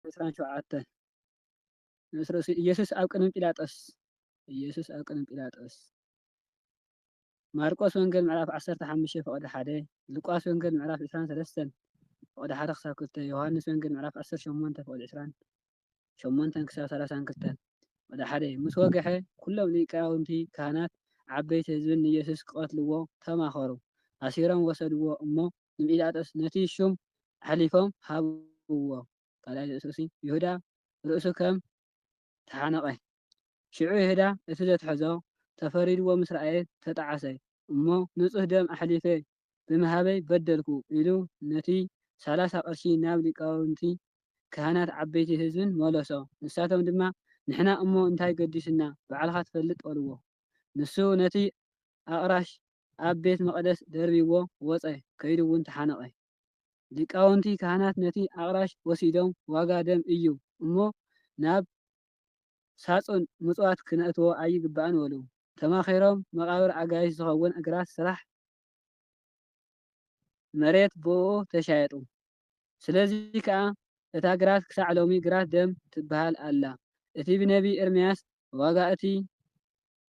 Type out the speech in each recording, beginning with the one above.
27 ኢየሱስ ኣብ ቅድሚ ጲላጦስ ማርቆስ ወንጌል ምዕራፍ 15 فقد 1 ሉቃስ ወንጌል ምዕራፍ 23 فقد 1 ክሳብ 2 ዮሐንስ ወንጌል ምዕራፍ 18 فقد 28 ክሳብ 32 ወደ 1 ምስ ወግሐ ኩሎም ሊቃውንቲ ካህናት ዓበይቲ ህዝብን ንኢየሱስ ክቀትልዎ ተማኸሩ ኣሲሮም ወሰድዎ እሞ ንጲላጦስ ነቲ ሹም ሓሊፎም ሃብዎ ካልኣይ ርእሲ ይሁዳ ርእሱ ከም ተሓነቀ ሽዑ ይሁዳ እቲ ዘትሕዞ ተፈሪድዎ ምስ ረኣየ ተጣዓሰ እሞ ንጹህ ደም ኣሕሊፈ ብምሃበይ በደልኩ ኢሉ ነቲ 30 ቅርሺ ናብ ሊቃውንቲ ካህናት ዓበይቲ ህዝብን መለሶ ንሳቶም ድማ ንሕና እሞ እንታይ ገዲስና ባዕልኻ ትፈልጥ በልዎ ንሱ ነቲ ኣቕራሽ ኣብ ቤት መቕደስ ደርቢዎ ወፀ ከይዱ እውን ተሓነቀ ሊቃውንቲ ካህናት ነቲ ኣቕራሽ ወሲዶም ዋጋ ደም እዩ እሞ ናብ ሳጹን ምጽዋት ክነእትዎ ኣይግባእን በሉ ተማኺሮም መቃብር ኣጋይሽ ዝኸውን እግራት ስራሕ መሬት ብኡ ተሻየጡ ስለዚ ከዓ እታ ግራት ክሳዕ ሎሚ ግራት ደም ትበሃል ኣላ እቲ ብነቢ ኤርምያስ ዋጋ እቲ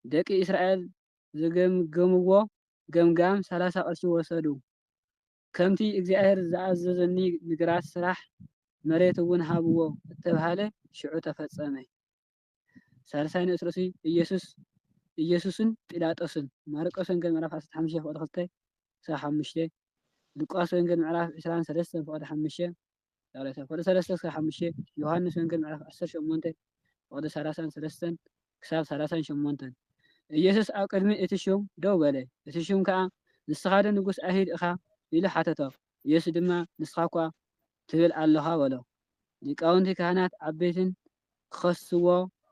ደቂ እስራኤል ዝገምገምዎ ገምጋም 30 ቅርሺ ወሰዱ ከምቲ እግዚአብሔር ዝኣዘዘኒ ንግራት ስራሕ መሬት እውን ሃብዎ እተባሃለ ሽዑ ተፈጸመ ሳልሳይ ንእስርሲ ኢየሱስን ጲላጦስን ማርቆስ ወንጌል ምዕራፍ 15 فقد 2 ክሳብ 5 ሉቃስ ወንጌል ምዕራፍ 23 فقد 5 فقد 3 ክሳብ 5 ዮሐንስ ወንጌል ምዕራፍ 18 فقد 33 ክሳብ 38 ኢየሱስ ኣብ ቅድሚ እቲ ሹም ደው በለ እቲ ሹም ከዓ ንስኻ ዶ ንጉስ ኣይሁድ ኢኻ ኢሉ ሓተቶ ኢየሱስ ድማ ንስኻ እኳ ትብል ኣለኻ በሎ ሊቃውንቲ ካህናት ዓበይትን ክኸስዎ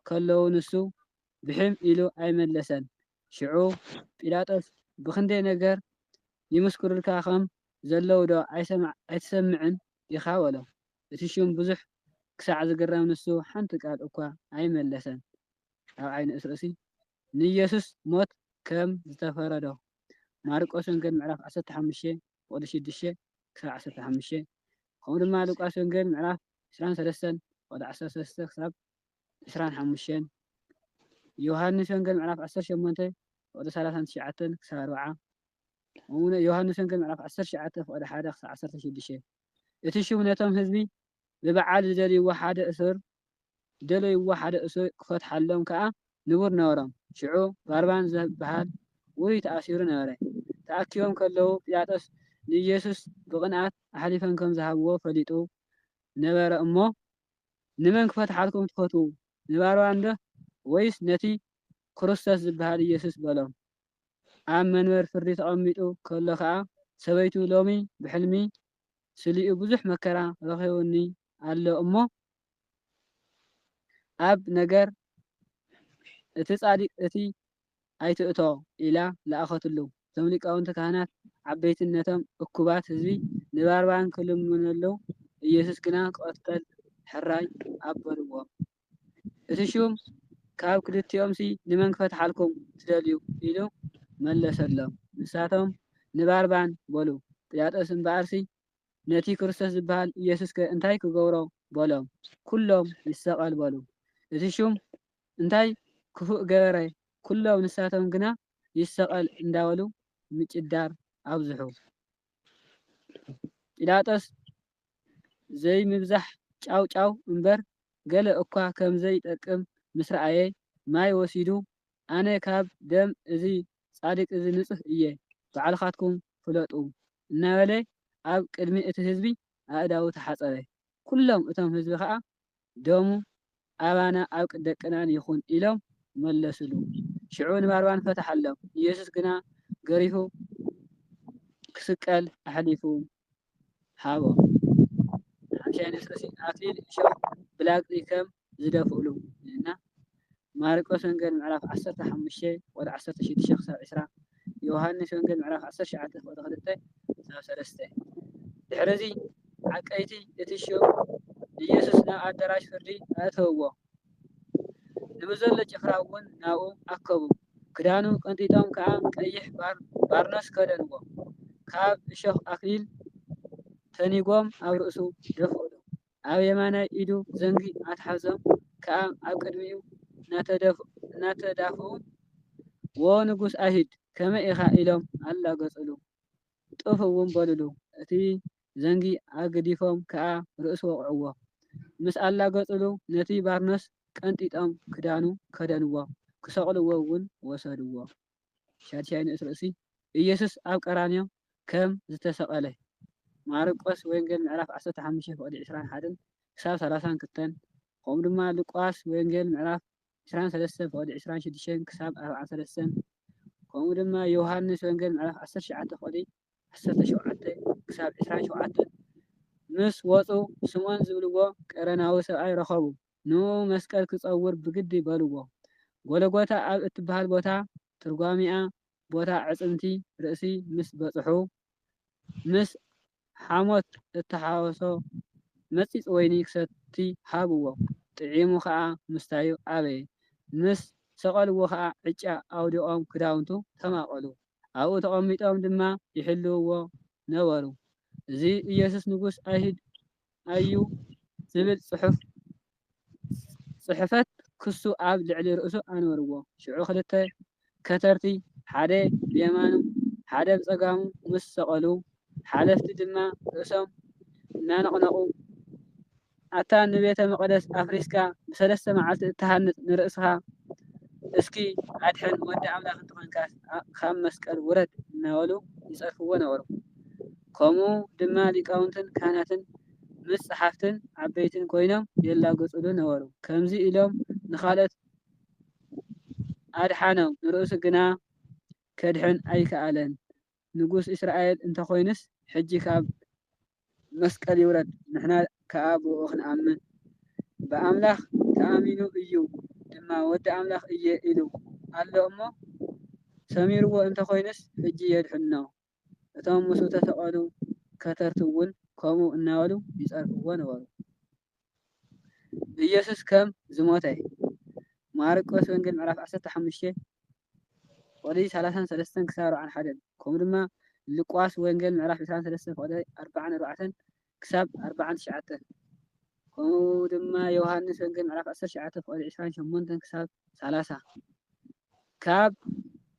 ከለዉ ንሱ ብሕም ኢሉ ኣይመለሰን ሽዑ ጲላጦስ ብክንደይ ነገር ይምስክሩልካ ከም ዘለዉ ዶ ኣይትሰምዕን ኢኻ በሎ እቲ ሹም ብዙሕ ክሳዕ ዝግረም ንሱ ሓንቲ ቃል እኳ ኣይመለሰን ኣብ ዓይኒ እስርእሲ ንኢየሱስ ሞት ከም ዝተፈረዶ ማርቆስ ወንጌል ምዕራፍ 15 فقد 6 ክሳብ 15 ከምኡ ድማ ሉቃስ ወንጌል ምዕራፍ 23 فقد 13 ክሳብ 25 ዮሐንስ ወንጌል ምዕራፍ 18 فقد 39 ክሳብ 40 ዮሐንስ ወንጌል ምዕራፍ 19 فقد 1 ክሳብ 16 እቲ ሹም ነቶም ህዝቢ ብበዓል ዝደልይዎ ሓደ እሱር ክፈትሓሎም ከዓ ንቡር ነበሮም ሽዑ ባርባን ዝበሃል ውይ ተኣሲሩ ነበረ ተኣኪቦም ከለዉ ጲላጦስ ንኢየሱስ ብቕንዓት ኣሕሊፎም ከም ዝሃብዎ ፈሊጡ ነበረ እሞ ንመን ክፈትሓልኩም ትፈትዉ ንባርባን ዶ ወይስ ነቲ ክርስቶስ ዝበሃል ኢየሱስ በሎም ኣብ መንበር ፍርዲ ተቐሚጡ ከሎ ከዓ ሰበይቱ ሎሚ ብሕልሚ ስሊኡ ብዙሕ መከራ ረኺቡኒ ኣሎ እሞ ኣብ ነገር እቲ ጻዲቅ እቲ ኣይትእቶ ኢላ ለኣኸትሉ እቶም ሊቃውንቲ ካህናት ዓበይትን ነቶም እኩባት ህዝቢ ንባርባን ክልምነሉ ኢየሱስ ግና ክቐትል ሕራይ ኣበልዎም እቲ ሹም ካብ ክልቲኦምሲ ንመን ክፈትሓልኩም ትደልዩ ኢሉ መለሰሎም ንሳቶም ንባርባን በሉ ጲላጦስ እምበኣርሲ ነቲ ክርስቶስ ዝበሃል ኢየሱስ እንታይ ክገብሮ በሎም ኩሎም ይሰቐል በሉ እቲ ሹም እንታይ ክፉእ ገበረ ኩሎም ንሳቶም ግና ይሰቐል እንዳበሉ ምጭዳር ኣብዝሑ ጲላጦስ ዘይምብዛሕ ጫው እምበር ገለ እኳ ከምዘይጠቅም ምስ ረኣየ ማይ ወሲዱ ኣነ ካብ ደም እዚ ጻድቅ እዚ ንጹህ እየ ባዕልኻትኩም ፍለጡ እናበለ ኣብ ቅድሚ እቲ ህዝቢ ኣእዳው ተሓፀበ ኩሎም እቶም ህዝቢ ከዓ ደሙ ኣባና ኣብ ደቅናን ይኹን ኢሎም መለስሉ ሽዑ ንባርባን ፈትሓሎም ኢየሱስ ግና ገሪፉ ክስቀል ኣሕሊፉ ሃቦ ሓምሻይ ንስእሲ ኣክሊል እሾህ ብላግፂ ከም ዝደፍእሉ እና ማርቆስ ወንጌል ምዕራፍ 15 ወደ 16 ክሳብ 20 ዮሐንስ ወንጌል ምዕራፍ 19 ወደ 2 ክሳብ 3 ድሕረዚ ዓቀይቲ እቲ ሹም ኢየሱስ ናብ ኣዳራሽ ፍርዲ ኣተውዎ ንብዘሎ ጭፍራ እውን ናብኡ ኣከቡ ክዳኑ ቀንጢጦም ከዓ ቀይሕ ባርኖስ ከደንዎ ካብ እሾህ ኣክሊል ተኒጎም ኣብ ርእሱ ደፍእሉ ኣብ የማናይ ኢዱ ዘንጊ ኣትሓዞም ከዓ ኣብ ቅድሚኡ እናተዳፍኡ ወ ንጉስ ኣይሁድ ከመይ ኢኻ ኢሎም ኣላገጹሉ። ጡፍ እውን በልሉ። እቲ ዘንጊ ኣገዲፎም ከዓ ርእሱ ወቕዕዎ። ምስ ኣላገጹሉ ነቲ ባርኖስ ቀንጢጦም ክዳኑ ከደንዎ፣ ክሰቕልዎ እውን ወሰድዎ። ሻድሻይ ንእስ ርእሲ ኢየሱስ ኣብ ቀራንዮ ከም ዝተሰቐለ ማርቆስ ወንጌል ምዕራፍ 15:21 ክሳብ 32 ከምኡ ድማ ሉቃስ ወንጌል ምዕራፍ 23:26 ክሳብ 43 ከምኡ ድማ ዮሃንስ ወንጌል ምዕራፍ 19:17 ክሳብ 27 ምስ ወፁ ስምዖን ዝብልዎ ቀረናዊ ሰብኣይ ረኸቡ። ንኡ መስቀል ክፀውር ብግዲ በልዎ። ጎለጎታ ኣብ እትበሃል ቦታ ትርጓሚኣ ቦታ ዕፅምቲ ርእሲ ምስ በፅሑ ምስ ሓሞት እተሓወሶ መፂፅ ወይኒ ክሰቲ ሃብዎ። ጥዒሙ ከዓ ምስታዩ ኣበየ። ምስ ሰቐልዎ ከዓ ዕጫ ኣውዲቖም ክዳውንቱ ተማቐሉ። ኣብኡ ተቐሚጦም ድማ ይሕልውዎ ነበሩ። እዚ ኢየሱስ ንጉስ ኣይሁድ እዩ ዝብል ጽሕፈት ክሱ ኣብ ልዕሊ ርእሱ ኣንበርዎ። ሽዑ ክልተ ከተርቲ ሓደ ብየማኑ ሓደ ብጸጋሙ ምስ ሰቐሉ ሓለፍቲ ድማ ርእሶም እናነቕነቑ ኣታ ንቤተ መቕደስ ኣፍሪስካ ብ3 መዓልቲ እተሃንጽ ንርእስኻ እስኪ ኣድሕን ወዲ ኣምላኽ እንተኾንካ ካብ መስቀል ውረድ እናበሉ ይጸርፍዎ ነበሩ። ከምኡ ድማ ሊቃውንትን ካህናትን ምስ ጸሓፍትን ዓበይትን ኮይኖም የላገጹሉ ነበሩ። ከምዚ ኢሎም ንኻልኦት ኣድሓኖም ንርእሱ ግና ከድሕን ኣይከኣለን። ንጉስ እስራኤል እንተኾይንስ ሕጂ ካብ መስቀል ይውረድ፣ ንሕና ከዓ ብኡ ክንኣምን። ብኣምላኽ ተኣሚኑ እዩ ድማ ወዲ ኣምላኽ እየ ኢሉ ኣሎ እሞ ሰሚርዎ እንተኾይንስ ሕጂ የድሕኖ። እቶም ምስኡ ተሰቐሉ ከተርቲ እውን ከምኡ እናበሉ ይጸርፍዎ ነበሩ። ኢየሱስ ከም ዝሞተ ማርቆስ ወንጌል ምዕራፍ 15:33 ክሳብ 41 ከምኡ ድማ ሉቃስ ወንጌል ምዕራፍ 23:44 ክሳብ 49 ከምኡ ድማ ዮሃንስ ወንጌል ምዕራፍ 19:28 ክሳብ 30 ካብ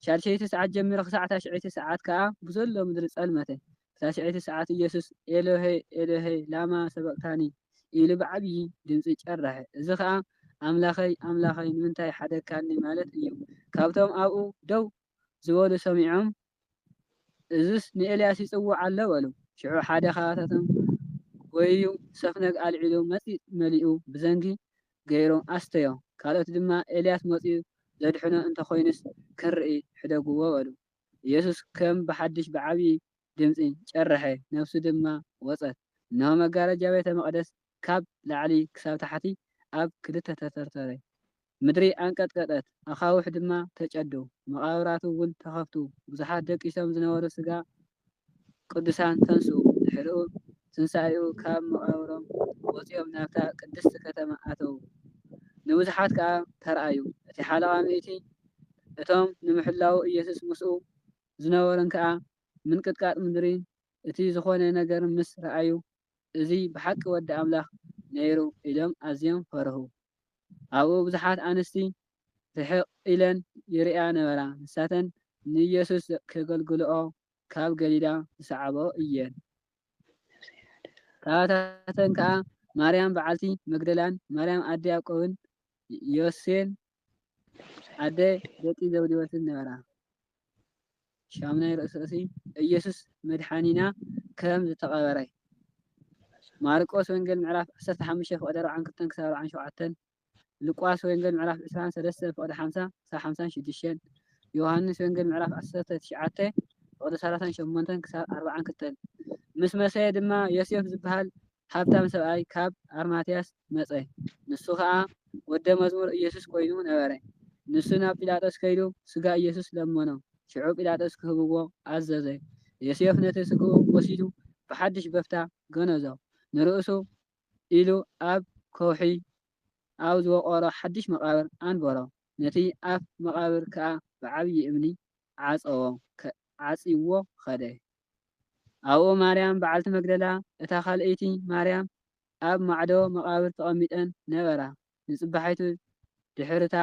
6 ሰዓት ጀሚሮ ክሳብ 9 ሰዓት ከዓ ብዘሎ ምድሪ ጸልመተ። 9 ሰዓት ኢየሱስ ኤሎሄ ኤሎሄ ላማ ሰበቅታኒ ኢሉ ብዓብዪ ድምፂ ጨረሐ። እዚ ከዓ ኣምላኸይ ኣምላኸይ ንምንታይ ሓደግካኒ ማለት እዩ። ካብቶም ኣብኡ ደው ዝበሉ ሰሚዖም እዝስ ንኤልያስ ይጽውዕ ኣሎ በሉ። ሽዑ ሓደ ካብኣቶም ጎይዩ ሰፍነግ ኣልዒሉ መፂፅ መሊኡ ብዘንጊ ገይሩ ኣስተዮ። ካልኦት ድማ ኤልያስ መፂኡ ዘድሕኖ እንተኾይንስ ክንርኢ ሕደግዎ በሉ። ኢየሱስ ከም ብሓድሽ ብዓብዪ ድምፂ ጨረሐ፣ ነፍሱ ድማ ወፀት። እነሆ መጋረጃ ቤተ መቕደስ ካብ ላዕሊ ክሳብ ታሕቲ ኣብ ክልተ ተተርተረ። ምድሪ ኣንቀጥቀጠት፣ ኣኻውሕ ድማ ተጨዱ፣ መቓብራቱ እውን ተኸፍቱ። ብዙሓት ደቂሶም ዝነበሩ ስጋ ቅዱሳን ተንስኡ። ድሕሪኡ ትንሳኤኡ ካብ መቓብሮም ወፂኦም ናብታ ቅድስቲ ከተማ ኣተዉ። ንብዙሓት ከዓ ተረኣዩ። እቲ ሓለቓ ሚእቲ እቶም ንምሕላው ኢየሱስ ምስኡ ዝነበሩን ከዓ ምንቅጥቃጥ ምድሪ እቲ ዝኾነ ነገር ምስ ረኣዩ እዚ ብሓቂ ወዲ ኣምላኽ ነይሩ ኢሎም ኣዝዮም ፈርሁ። ኣብኡ ብዙሓት ኣንስቲ ርሕቕ ኢለን ይሪኣ ነበራ። ንሳተን ንኢየሱስ ከገልግልኦ ካብ ገሊላ ዝሰዓቦ እየን። ካብኣተን ከዓ ማርያም በዓልቲ መግደላን ማርያም ኣደ ያዕቆብን ዮሴን ኣደ ደቂ ዘብዴዎስን ነበራ። ሻምናይ ርእሲ ኢየሱስ መድሓኒና ከም ዝተቐበረ ማርቆስ ወንጌል ምዕራፍ 15:42 ክሳብ 47 ሉቃስ ወንጌል ምዕራፍ 23:50 ክሳብ 56 ዮሃንስ ወንጌል ምዕራፍ 19:38 ክሳብ 42 ምስ መሰየ ድማ ዮሴፍ ዝበሃል ሃብታም ሰብኣይ ካብ ኣርማትያስ መፀ። ንሱ ከዓ ወደ መዝሙር ኢየሱስ ኮይኑ ነበረ። ንሱ ናብ ጲላጦስ ከይዱ ስጋ ኢየሱስ ለመኖ። ሽዑ ጲላጦስ ክህብዎ ኣዘዘ። ዮሴፍ ነቲ ስግኡ ወሲዱ ብሓድሽ በፍታ ገነዞ፣ ንርእሱ ኢሉ ኣብ ከውሒ ኣብ ዝወቐሮ ሓድሽ መቓብር ኣንበሮ። ነቲ ኣፍ መቓብር ከዓ ብዓብዪ እምኒ ዓጺዎ ኸደ። ኣብኡ ማርያም በዓልቲ መግደላ፣ እታ ካልአይቲ ማርያም ኣብ ማዕዶ መቃብር ተቐሚጠን ነበራ። ንጽባሒቱ ድሕርታ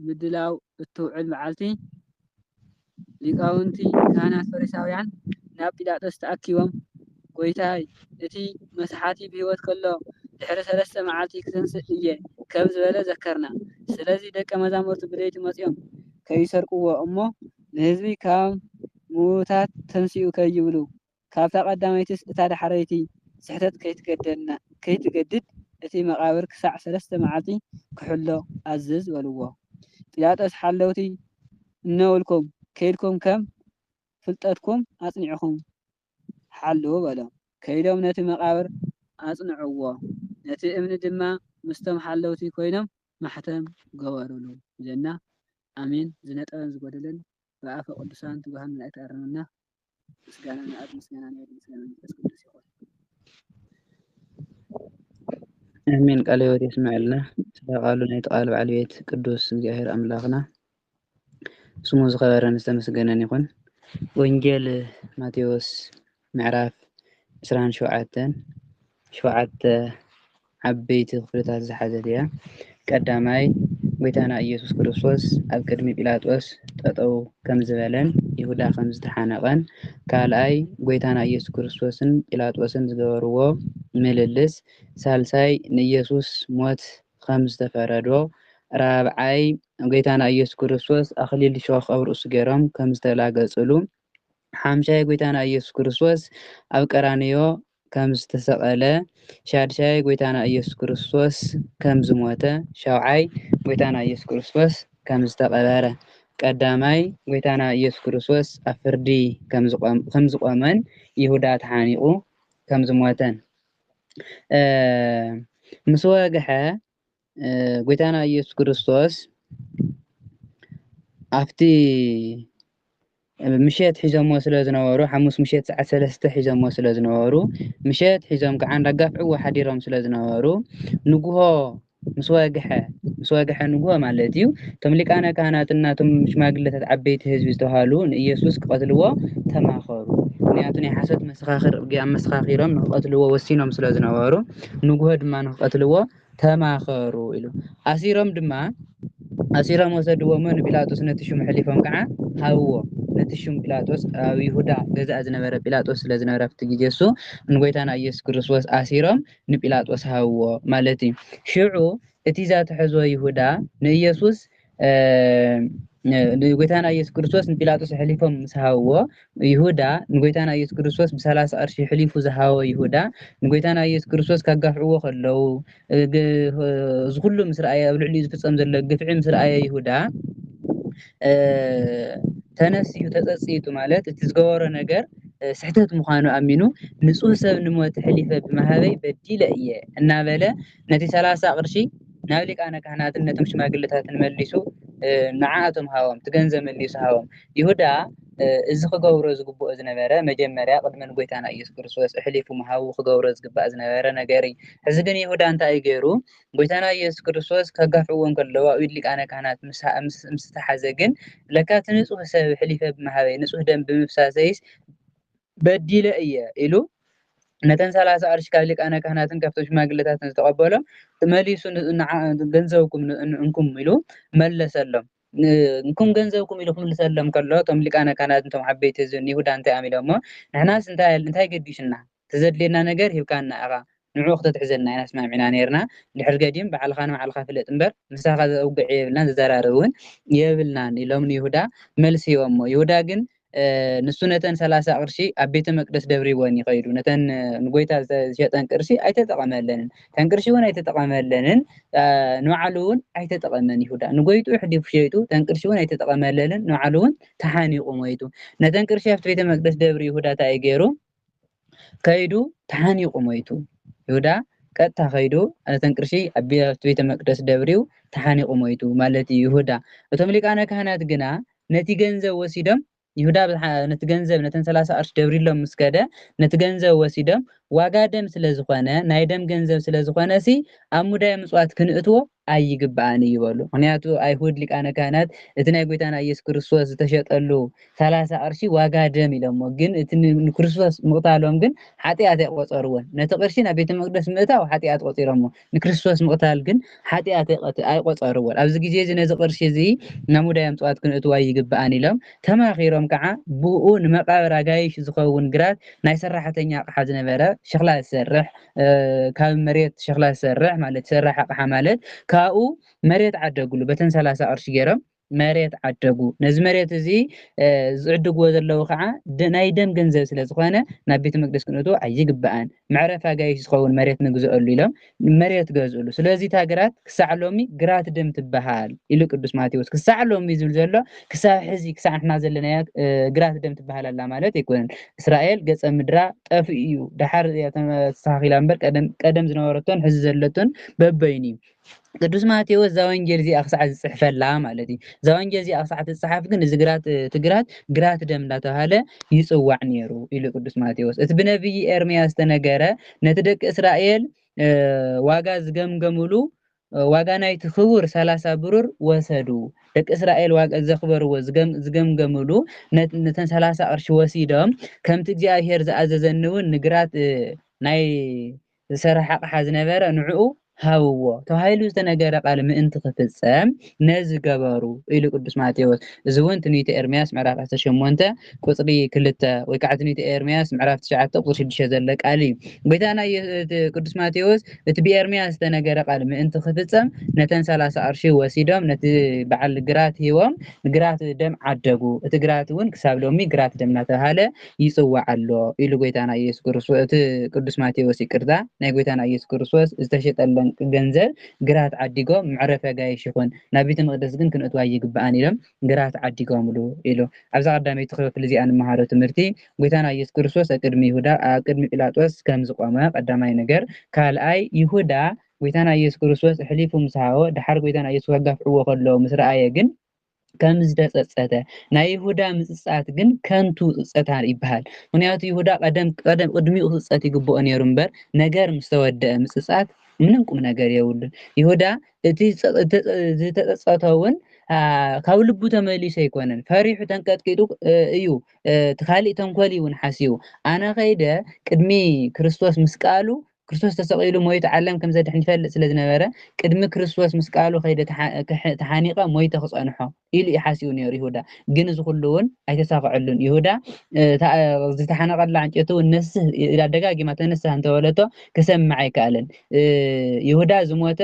ምድላው እትውዕል መዓልቲ ሊቃውንቲ ካህናት ፈሪሳውያን ናብ ጲላጦስ ተኣኪቦም ጎይታይ እቲ መስሓቲ ብሂወት ከሎ ድሕሪ 3 መዓልቲ ክተንስእ እየ ከም ዝበለ ዘከርና። ስለዚ ደቀ መዛሙርቱ ብለይቲ መፂኦም ከይሰርቅዎ እሞ ንህዝቢ ካብ ምዉታት ተንሲኡ ከይብሉ ካብታ ቀዳመይትስ እታ ዳሕረይቲ ስሕተት ከይትገድድ እቲ መቃብር ክሳዕ 3 መዓልቲ ክሕሎ ኣዝዝ በልዎ። ጲላጦስ ሓለውቲ እነበልኩም ከይድኩም ከም ፍልጠትኩም ኣጽኒዕኩም ሓልው በሎም። ከይዶም ነቲ መቃብር ኣጽንዕዎ። ነቲ እምኒ ድማ ምስቶም ሓለውቲ ኮይኖም ማሕተም ገበሩሉ ኢለና። ኣሜን። ዝነጠበን ዝጎደለን ብኣፈ ቅዱሳን ትጉሃን መላእክቲ ኣርመና። ምስጋና ንኣብ ምስጋና ንወልድ ምስጋና መንፈስ ቅዱስ ይኹን። አሜን። ቃለ ሕይወት ይስምዐልና። ስለ ቃሉ ናይቲ ቃል ባለቤት ቅዱስ እግዚአብሔር ኣምላኽና ስሙ ዝኸበረን ዝተመስገነን ይኹን። ወንጌል ማቴዎስ ምዕራፍ 27 ዓበይቲ ክፍልታት ዝሓዘት እያ። ቀዳማይ ጎይታና ኢየሱስ ክርስቶስ ኣብ ቅድሚ ጲላጦስ ጠጠው ከም ዝበለን ይሁዳ ከም ዝተሓነቐን፣ ካልኣይ ጎይታና ኢየሱስ ክርስቶስን ጲላጦስን ዝገበርዎ ምልልስ፣ ሳልሳይ ንኢየሱስ ሞት ከም ዝተፈረዶ፣ ራብዓይ ጎይታና ኢየሱስ ክርስቶስ ኣክሊል ሾኽ ኣብ ርእሱ ገይሮም ከም ዝተላገፅሉ፣ ሓምሻይ ጎይታና ኢየሱስ ክርስቶስ ኣብ ቀራንዮ ከም ዝተሰቐለ፣ ሻድሻይ ጎይታና ኢየሱስ ክርስቶስ ከም ዝሞተ፣ ሻውዓይ ጎይታና ኢየሱስ ክርስቶስ ከም ዝተቐበረ፣ ቀዳማይ ጎይታና ኢየሱስ ክርስቶስ ኣብ ፍርዲ ከም ዝቆመን ይሁዳ ተሓኒቑ ከም ዝሞተን። ምስ ወግሐ ጎይታና ኢየሱስ ክርስቶስ ኣብቲ ምሸት ሒዞምዎ ስለ ዝነበሩ ሓሙስ ምሸት ሰዓት 3 ሒዞምዎ ስለ ዝነበሩ ምሸት ሒዞም ከዓ እንዳጋፍዕዎ ሓዲሮም ስለ ዝነበሩ ንጉሆ ምስ ወግሐ ንጉሆ ማለት እዩ እቶም ሊቃነ ካህናትና እቶም ሽማግለታት ዓበይቲ ህዝቢ ዝተባሃሉ ንኢየሱስ ክቀትልዎ ተማኸሩ። ምክንያቱ ናይ ሓሰት መሰኻኽር መሰኻኺሮም ንክቀትልዎ ወሲኖም ስለ ዝነበሩ ንጉሆ ድማ ንክቀትልዎ ተማኸሩ ኢሉ ኣሲሮም ወሰድዎ ሞ ንጲላጦስ ነቲ ሹም ሕሊፎም ከዓ ሃብዎ። ነቲ ሹም ጲላጦስ ኣብ ይሁዳ ገዛእ ዝነበረ ጲላጦስ ስለ ዝነበረ ኣብቲ ግዜ እሱ ንጎይታና ኢየሱስ ክርስቶስ ኣሲሮም ንጲላጦስ ሃብዎ ማለት እዩ። ሽዑ እቲ ዛተሕዞ ይሁዳ ንኢየሱስ ንጎይታና ኢየሱስ ክርስቶስ ንጲላጦስ ሕሊፎም ምስ ሃብዎ ይሁዳ ንጎይታና ኢየሱስ ክርስቶስ ብ30 ቅርሺ ሕሊፉ ዝሃቦ ይሁዳ ንጎይታና ኢየሱስ ክርስቶስ ካጋፍዕዎ ከለዉ እዚ ኩሉ ምስ ረኣየ ኣብ ልዕሊኡ ዝፍፀም ዘሎ ግፍዒ ምስ ረኣየ ይሁዳ ተነስዩ ተፀፂቱ ማለት እቲ ዝገበሮ ነገር ስሕተት ምዃኑ ኣሚኑ ንጹህ ሰብ ንሞት ሕሊፈ ብማሃበይ በዲለ እየ እናበለ ነቲ 30 ቅርሺ ናብ ሊቃነ ካህናትን ነቶም ሽማግለታትን መሊሱ ንዓኣቶም ሃቦም እቲ ገንዘብ መሊሱ ሃቦም። ይሁዳ እዚ ክገብሮ ዝግብኦ ዝነበረ መጀመርያ ቅድሚ ንጎይታና ኢየሱስ ክርስቶስ ሕሊፉ ምሃቡ ክገብሮ ዝግባእ ዝነበረ ነገር እዩ። ሕዚ ግን ይሁዳ እንታይ እዩ ገይሩ ጎይታና ኢየሱስ ክርስቶስ ከጋፍዕዎ ከለዉ ኣብ ኢድ ሊቃነ ካህናት ምስ ተሓዘ ግን ለካ እቲ ንጹህ ሰብ ሕሊፈ ብማሃበይ ንጹህ ደም ብምፍሳሰይስ በዲለ እየ ኢሉ ነተን 30 ቅርሺ ካብ ሊቃነ ካህናትን ካብቶም ሽማግለታትን ዝተቀበሎም መሊሱ ገንዘብኩም እንኩም ኢሉ መለሰሎም። እንኩም ገንዘብኩም ኢሉ ክምልሰሎም ከሎ እቶም ሊቃነ ካህናትን እቶም ዓበይቲ ህዝቢ ይሁዳ እንታይ ኣሚሎሞ ንሕናስ እንታይ ገዲሽና ተዘድልየና ነገር ሂብካና ኢኻ ንዑ ክተትሕዘና ኢና ስማዕሚና ነርና ድሕሪ ገዲም ባዕልኻ ንባዕልኻ ፍለጥ እምበር ምሳኻ ዘውግዕ የብልናን ዝዘራርብ እውን የብልናን ኢሎም ንይሁዳ መልሲ ሂቦሞ። ይሁዳ ግን ንሱ ነተን 30 ቅርሺ ኣብ ቤተ መቅደስ ደብሪቦን ይኸይዱ። ነተን ንጎይታ ዝሸጠን ቅርሺ ኣይተጠቐመለንን ተን ቅርሺ እውን ኣይተጠቐመለንን ንባዕሉ እውን ኣይተጠቐመን ይሁዳ ንጎይቱ ሕዲፉ ሸይጡ ተን ቅርሺ እውን ኣይተጠቐመለንን ንባዕሉ እውን ተሓኒቑ ሞይቱ። ነተን ቅርሺ ኣብቲ ቤተ መቅደስ ደብሪ ይሁዳ እንታይ ገይሩ ከይዱ ተሓኒቑ ሞይቱ። ይሁዳ ቀጥታ ከይዱ ነተን ቅርሺ ኣብ ቤተ መቅደስ ደብሪው ተሓኒቑ ሞይቱ ማለት እዩ ይሁዳ። እቶም ሊቃነ ካህናት ግና ነቲ ገንዘብ ወሲዶም ይሁዳ ነቲ ገንዘብ ነተን 30 ቅርሺ ደብሪሎም ምስ ከደ ነቲ ገንዘብ ወሲዶም ዋጋ ደም ስለ ዝኾነ ናይ ደም ገንዘብ ስለ ዝኾነ ሲ ኣብ ሙዳየ ምጽዋት ክንእትዎ ኣይግባእን ይበሉ ምክንያቱ ኣይሁድ ሊቃነ ካህናት እቲ ናይ ጎይታና ኢየሱስ ክርስቶስ ዝተሸጠሉ 30 ቅርሺ ዋጋ ደም ኢሎሞ ግን እቲ ንክርስቶስ ምቕታሎም ግን ሓጢኣት ኣይቆፀርዎን ነቲ ቅርሺ ናብ ቤተ መቅደስ ምእታው ሓጢኣት ቆፂሮሞ ንክርስቶስ ምቕታል ግን ሓጢኣት ኣይቆፀርዎን ኣብዚ ግዜ እዚ ነዚ ቅርሺ እዚ ናብ ሙዳየ ምጽዋት ክንእትዋ ይግባእን ኢሎም ተማኺሮም ከዓ ብኡ ንመቃብር ኣጋይሽ ዝኸውን ግራት ናይ ሰራሕተኛ ኣቕሓ ዝነበረ ሸኽላ ዝሰርሕ ካብ መሬት ሸኽላ ዝሰርሕ ማለት ሰራሕ ኣቕሓ ማለት ካብኡ መሬት ዓደጉሉ በተን 30 ቅርሺ ገይሮም መሬት ዓደጉ ነዚ መሬት እዚ ዝዕድግዎ ዘለዉ ከዓ ናይ ደም ገንዘብ ስለ ዝኾነ ናብ ቤተ መቅደስ ክንእትዎ ኣይግባእን መዕረፊ ኣጋይሽ ዝኸውን መሬት ንግዝአሉ ኢሎም መሬት ገዝኡሉ ስለዚ እታ ግራት ክሳዕ ሎሚ ግራት ደም ትበሃል ኢሉ ቅዱስ ማቴዎስ ክሳዕ ሎሚ ዝብል ዘሎ ክሳብ ሕዚ ክሳዕ ንሕና ዘለና ግራት ደም ትበሃል ኣላ ማለት ኣይኮነን እስራኤል ገፀ ምድራ ጠፊኡ እዩ ድሓር ተስተኻኺላ እምበር ቀደም ዝነበረቶን ሕዚ ዘለቶን በበይኒ ቅዱስ ማቴዎስ እዛ ወንጌል እዚኣ ክሳዕ ዝፅሕፈላ ማለት እዩ እዛ ወንጌል እዚኣ ክሳዕ ትፅሓፍ ግን እዚ ግራት ደም እንዳተባሃለ ይፅዋዕ ነይሩ ኢሉ ቅዱስ ማቴዎስ እቲ ብነቢይ ኤርምያስ ዝተነገረ ነቲ ደቂ እስራኤል ዋጋ ዝገምገምሉ ዋጋ ናይቲ ክቡር 30 ብሩር ወሰዱ ደቂ እስራኤል ዋጋ ዘኽበርዎ ዝገምገምሉ ነተን 30 ቅርሺ ወሲዶም ከምቲ እግዚኣብሔር ዝኣዘዘኒ እውን ንግራት ናይ ዝሰርሕ ኣቕሓ ዝነበረ ንዕኡ ሃብዎ ተባሂሉ ዝተነገረ ቃል ምእንቲ ክፍፀም ነዚ ገበሩ ኢሉ ቅዱስ ማቴዎስ እዚ እውን ትንቢተ ኤርምያስ ምዕራፍ 18 ቁፅሪ 2 ወይ ከዓ ትንቢተ ኤርምያስ ምዕራፍ 9 ቁፅሪ 6 ዘሎ ቃል እዩ ጎይታና ቅዱስ ማቴዎስ እቲ ብኤርምያስ ዝተነገረ ቃል ምእንቲ ክፍፀም ነተን 30 ቅርሺ ወሲዶም ነቲ በዓል ግራት ሂቦም ግራት ደም ዓደጉ እቲ ግራት እውን ክሳብ ሎሚ ግራት ደም እናተባሃለ ይፅዋዕ ኣሎ ኢሉ ጎይታና ኢየሱስ ክርስቶስ እቲ ቅዱስ ማቴዎስ ይቅርታ ናይ ጎይታና ኢየሱስ ክርስቶስ ዝተሸጠለን ገንዘብ ግራት ዓዲጎም መዕረፊ ኣጋይሽ ይኹን ናብ ቤተ መቅደስ ግን ክንእትዋ ይግባእን ኢሎም ግራት ዓዲጎምሉ ኢሉ ኣብዛ ቀዳመይቲ ክፍል እዚኣ ንመሃሮ ትምህርቲ ጎይታና ኢየሱስ ክርስቶስ ኣብ ቅድሚ ይሁዳ ኣብ ቅድሚ ጲላጦስ ከም ዝቆመ ቀዳማይ ነገር ካልኣይ ይሁዳ ጎይታና ኢየሱስ ክርስቶስ ሕሊፉ ምስ ሃቦ ድሓር ጎይታና ኢየሱስ ከጋፍዕዎ ከለዉ ምስ ረኣየ ግን ከም ዝተፀፀተ ናይ ይሁዳ ምፅፃት ግን ከንቱ ፅፀታ ይበሃል ምክንያቱ ይሁዳ ቀደም ቅድሚኡ ክፅፀት ይግብኦ ነይሩ እምበር ነገር ምስ ተወድአ ምፅፃት ምንም ቁም ነገር የብሉን ይሁዳ እቲ ዝተፀፀተ እውን ካብ ልቡ ተመሊሱ ኣይኮነን ፈሪሑ ተንቀጥቂጡ እዩ ካሊእ ተንኮል እውን ሓሲቡ ኣነ ከይደ ቅድሚ ክርስቶስ ምስቃሉ ክርስቶስ ተሰቂሉ ሞይቱ ዓለም ከም ዘድሕን ይፈልጥ ስለ ዝነበረ ቅድሚ ክርስቶስ ምስቃሉ ከይደ ተሓኒቐ ሞይተ ክፀንሖ ኢሉ ይሓሲቡ ነይሩ ይሁዳ ግን እዚ ኩሉ እውን ኣይተሳክዐሉን ይሁዳ ዝተሓነቐላ ዕንጨይቲ እውን ነስህ ደጋጊማ ተነስህ እንተበለቶ ክሰምዕ ኣይከኣለን ይሁዳ ዝሞተ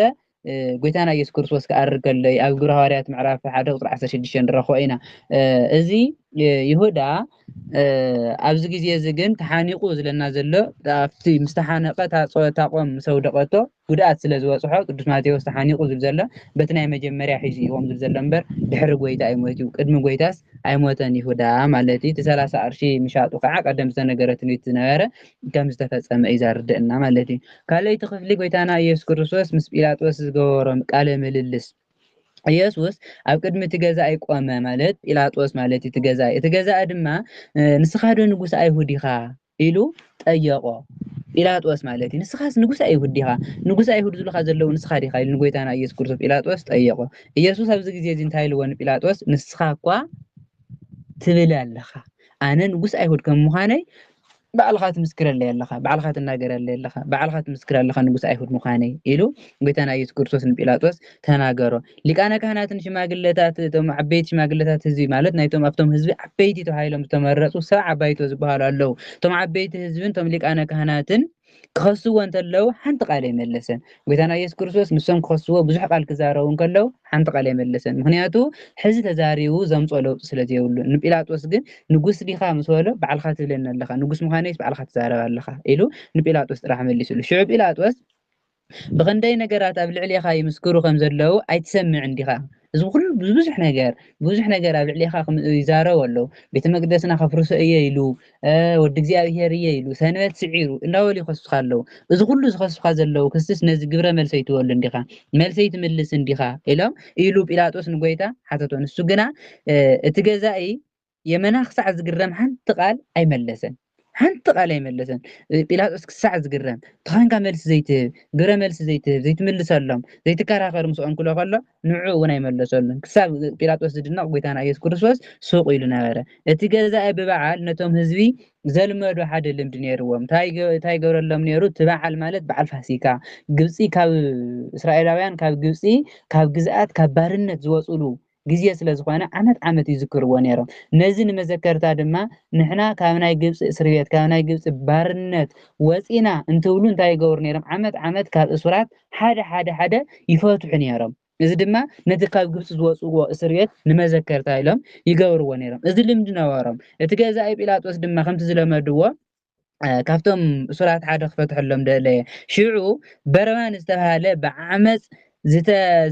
ጎይታና ኢየሱስ ክርስቶስ ክኣርግ ከሎ ኣብ ግብረ ሐዋርያት ምዕራፍ 1 ቁጥሪ 16 ንረኽቦ ኢና እዚ ይሁዳ ኣብዚ ግዜ እዚ ግን ተሓኒቑ ዝለና ዘሎ ኣብቲ ምስተሓነቐ ታቆም ሰውደቐቶ ጉድኣት ስለ ዝበፅሖ ቅዱስ ማቴዎስ ተሓኒቑ ዝብል ዘሎ በቲ ናይ መጀመርያ ሒዙ እዮም ዝብል ዘሎ እምበር ድሕሪ ጎይታ ኣይሞት እዩ ቅድሚ ጎይታስ ኣይሞተን ይሁዳ ማለት እዩ እቲ 30 ቅርሺ ምሻጡ ከዓ ቀደም ዝተነገረ ትንቢት ዝነበረ ከም ዝተፈፀመ እዩ ዘርድአና ማለት እዩ ካልኣይቲ ክፍሊ ጎይታና ኢየሱስ ክርስቶስ ምስ ጲላጦስ ዝገበሮ ቃለ ምልልስ ኢየሱስ ኣብ ቅድሚ እቲ ገዛኢ ቆመ ማለት ጲላጦስ ማለት እቲ ገዛኢ ድማ ንስኻ ዶ ንጉስ ኣይሁድ ኢኻ ኢሉ ጠየቆ ጲላጦስ ማለት እዩ ንስኻስ ንጉስ ኣይሁድ ኢኻ ንጉስ ኣይሁድ ዝብሉካ ዘለዉ ንስኻ ዲኻ ኢሉ ንጎይታና ኢየሱስ ክርስቶስ ጲላጦስ ጠየቆ ኢየሱስ ኣብዚ ግዜ እዚ እንታይ ኢልዎ ንጲላጦስ ንስኻ እኳ ትብል ኣለኻ ኣነ ንጉስ ኣይሁድ ከም ምዃነይ ባዕልኻ ትምስክረለይ ኣለኻ ባዕልኻ ትናገረለይ ኣለኻ ባዕልኻ ትምስክር ኣለኻ ንጉስ ኣይሁድ ምዃነይ ኢሉ ጎይታና ኢየሱስ ክርስቶስ ንጲላጦስ ተናገሮ ሊቃነ ካህናትን ሽማግለታት እቶም ዓበይቲ ሽማግለታት ህዝቢ ማለት ናይቶም ኣብቶም ህዝቢ ዓበይቲ ተባሂሎም ዝተመረፁ ሰብዓ ባይቶ ዝበሃሉ ኣለዉ እቶም ዓበይቲ ህዝብን እቶም ሊቃነ ካህናትን ክኸስዎ እንተለዉ ሓንቲ ቃል ኣይመለሰን ጎይታና ኢየሱስ ክርስቶስ ንሶም ክኸስዎ ብዙሕ ቃል ክዛረቡ እንከለዉ ሓንቲ ቃል ኣይመለሰን ምክንያቱ ሕዚ ተዛሪቡ ዘምፅኦ ለውጢ ስለዘየብሉ ንጲላጦስ ግን ንጉስ ዲኻ ምስ በሎ ባዕልካ ትብለኒ ኣለኻ ንጉስ ምዃነይስ ባዕልካ ትዛረብ ኣለኻ ኢሉ ንጲላጦስ ጥራሕ መሊሱሉ ሽዑ ጲላጦስ ብክንደይ ነገራት ኣብ ልዕሊኻ ይምስክሩ ከም ዘለዉ ኣይትሰምዕን ዲኻ እዚ ኩሉ ብዙሕ ነገር ኣብ ልዕሊኻ ይዛረቡ ኣለዉ ቤተ መቅደስና ከፍርሶ እየ ኢሉ ወዲ እግዚኣብሔር እየ ኢሉ ሰንበት ስዒሩ እናበሉ ይኸሱካ ኣለዉ እዚ ኩሉ ዝኸሱካ ዘለዉ ክስስ ነዚ ግብረ መልሰይ ትወሉ እንዲኻ መልሰይ ትምልስ እንዲኻ ኢሎም ኢሉ ጲላጦስ ንጎይታ ሓተቶ ንሱ ግና እቲ ገዛኢ የመና ክሳዕ ዝግረም ሓንቲ ቃል ኣይመለሰን ሓንቲ ቃል ኣይመለሰን ጲላጦስ ክሳዕ ዝግረም ተኻንካ መልሲ ዘይትህብ ግረ መልሲ ዘይትህብ ዘይትምልሰሎም ዘይትከራኸር ምስኦም ክብሎ ከሎ ንዑ እውን ኣይመለሰሉን ክሳብ ጲላጦስ ዝድነቕ ጎይታና ኢየሱስ ክርስቶስ ሱቕ ኢሉ ነበረ እቲ ገዛኢ ብበዓል ነቶም ህዝቢ ዘልመዶ ሓደ ልምዲ ነይርዎም እንታይ ገብረሎም ነይሩ እቲ በዓል ማለት በዓል ፋሲካ ግብፂ ካብ እስራኤላውያን ካብ ግብፂ ካብ ግዝኣት ካብ ባርነት ዝወፅሉ ግዜ ስለ ዝኾነ ዓመት ይዝክርዎ ነይሮም ነዚ ንመዘከርታ ድማ ንሕና ካብ ናይ ግብፂ እስር ቤት ካብ ናይ ግብፂ ባርነት ወፂና እንትብሉ እንታይ ይገብሩ ነይሮም ዓመት ካብ እስራት ሓደ ይፈትሑ ነይሮም እዚ ድማ ነቲ ካብ ግብፂ ዝወፅዎ እስር ቤት ንመዘከርታ ኢሎም ይገብርዎ ነይሮም እዚ ልምዲ ነበሮም እቲ ገዛኢ ጲላጦስ ድማ ከምቲ ዝለመድዎ ካብቶም እስራት ሓደ ክፈትሐሎም ደለየ ሽዑ በርባን ዝተባሃለ ብዓመፅ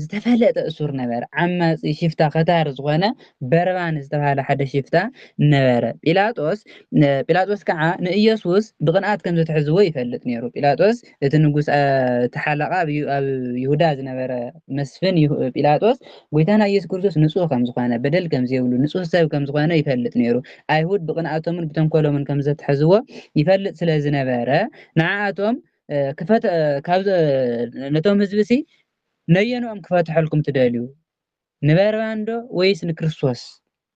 ዝተፈለጠ እሱር ነበረ ዓማፂ ሽፍታ ከታር ዝኾነ በርባን ዝተባሃለ ሓደ ሽፍታ ነበረ ጲላጦስ ከዓ ንኢየሱስ ብቕንዓት ከም ዘትሕዝዎ ይፈልጥ ነይሩ ጲላጦስ እቲ ንጉስ ተሓለቓ ኣብ ይሁዳ ዝነበረ መስፍን ጲላጦስ ጎይታና ኢየሱስ ክርስቶስ ንጹህ ከም ዝኾነ በደል ከም ዘይብሉ ንጹህ ሰብ ከም ዝኾነ ይፈልጥ ነይሩ ኣይሁድ ብቕንዓቶምን ብተንኮሎምን ከም ዘትሕዝዎ ይፈልጥ ስለ ዝነበረ ንዓኣቶም ነቶም ህዝቢ ነየንኦም ክፈትሐልኩም ትደልዩ ንበርባን ዶ ወይስ ንክርስቶስ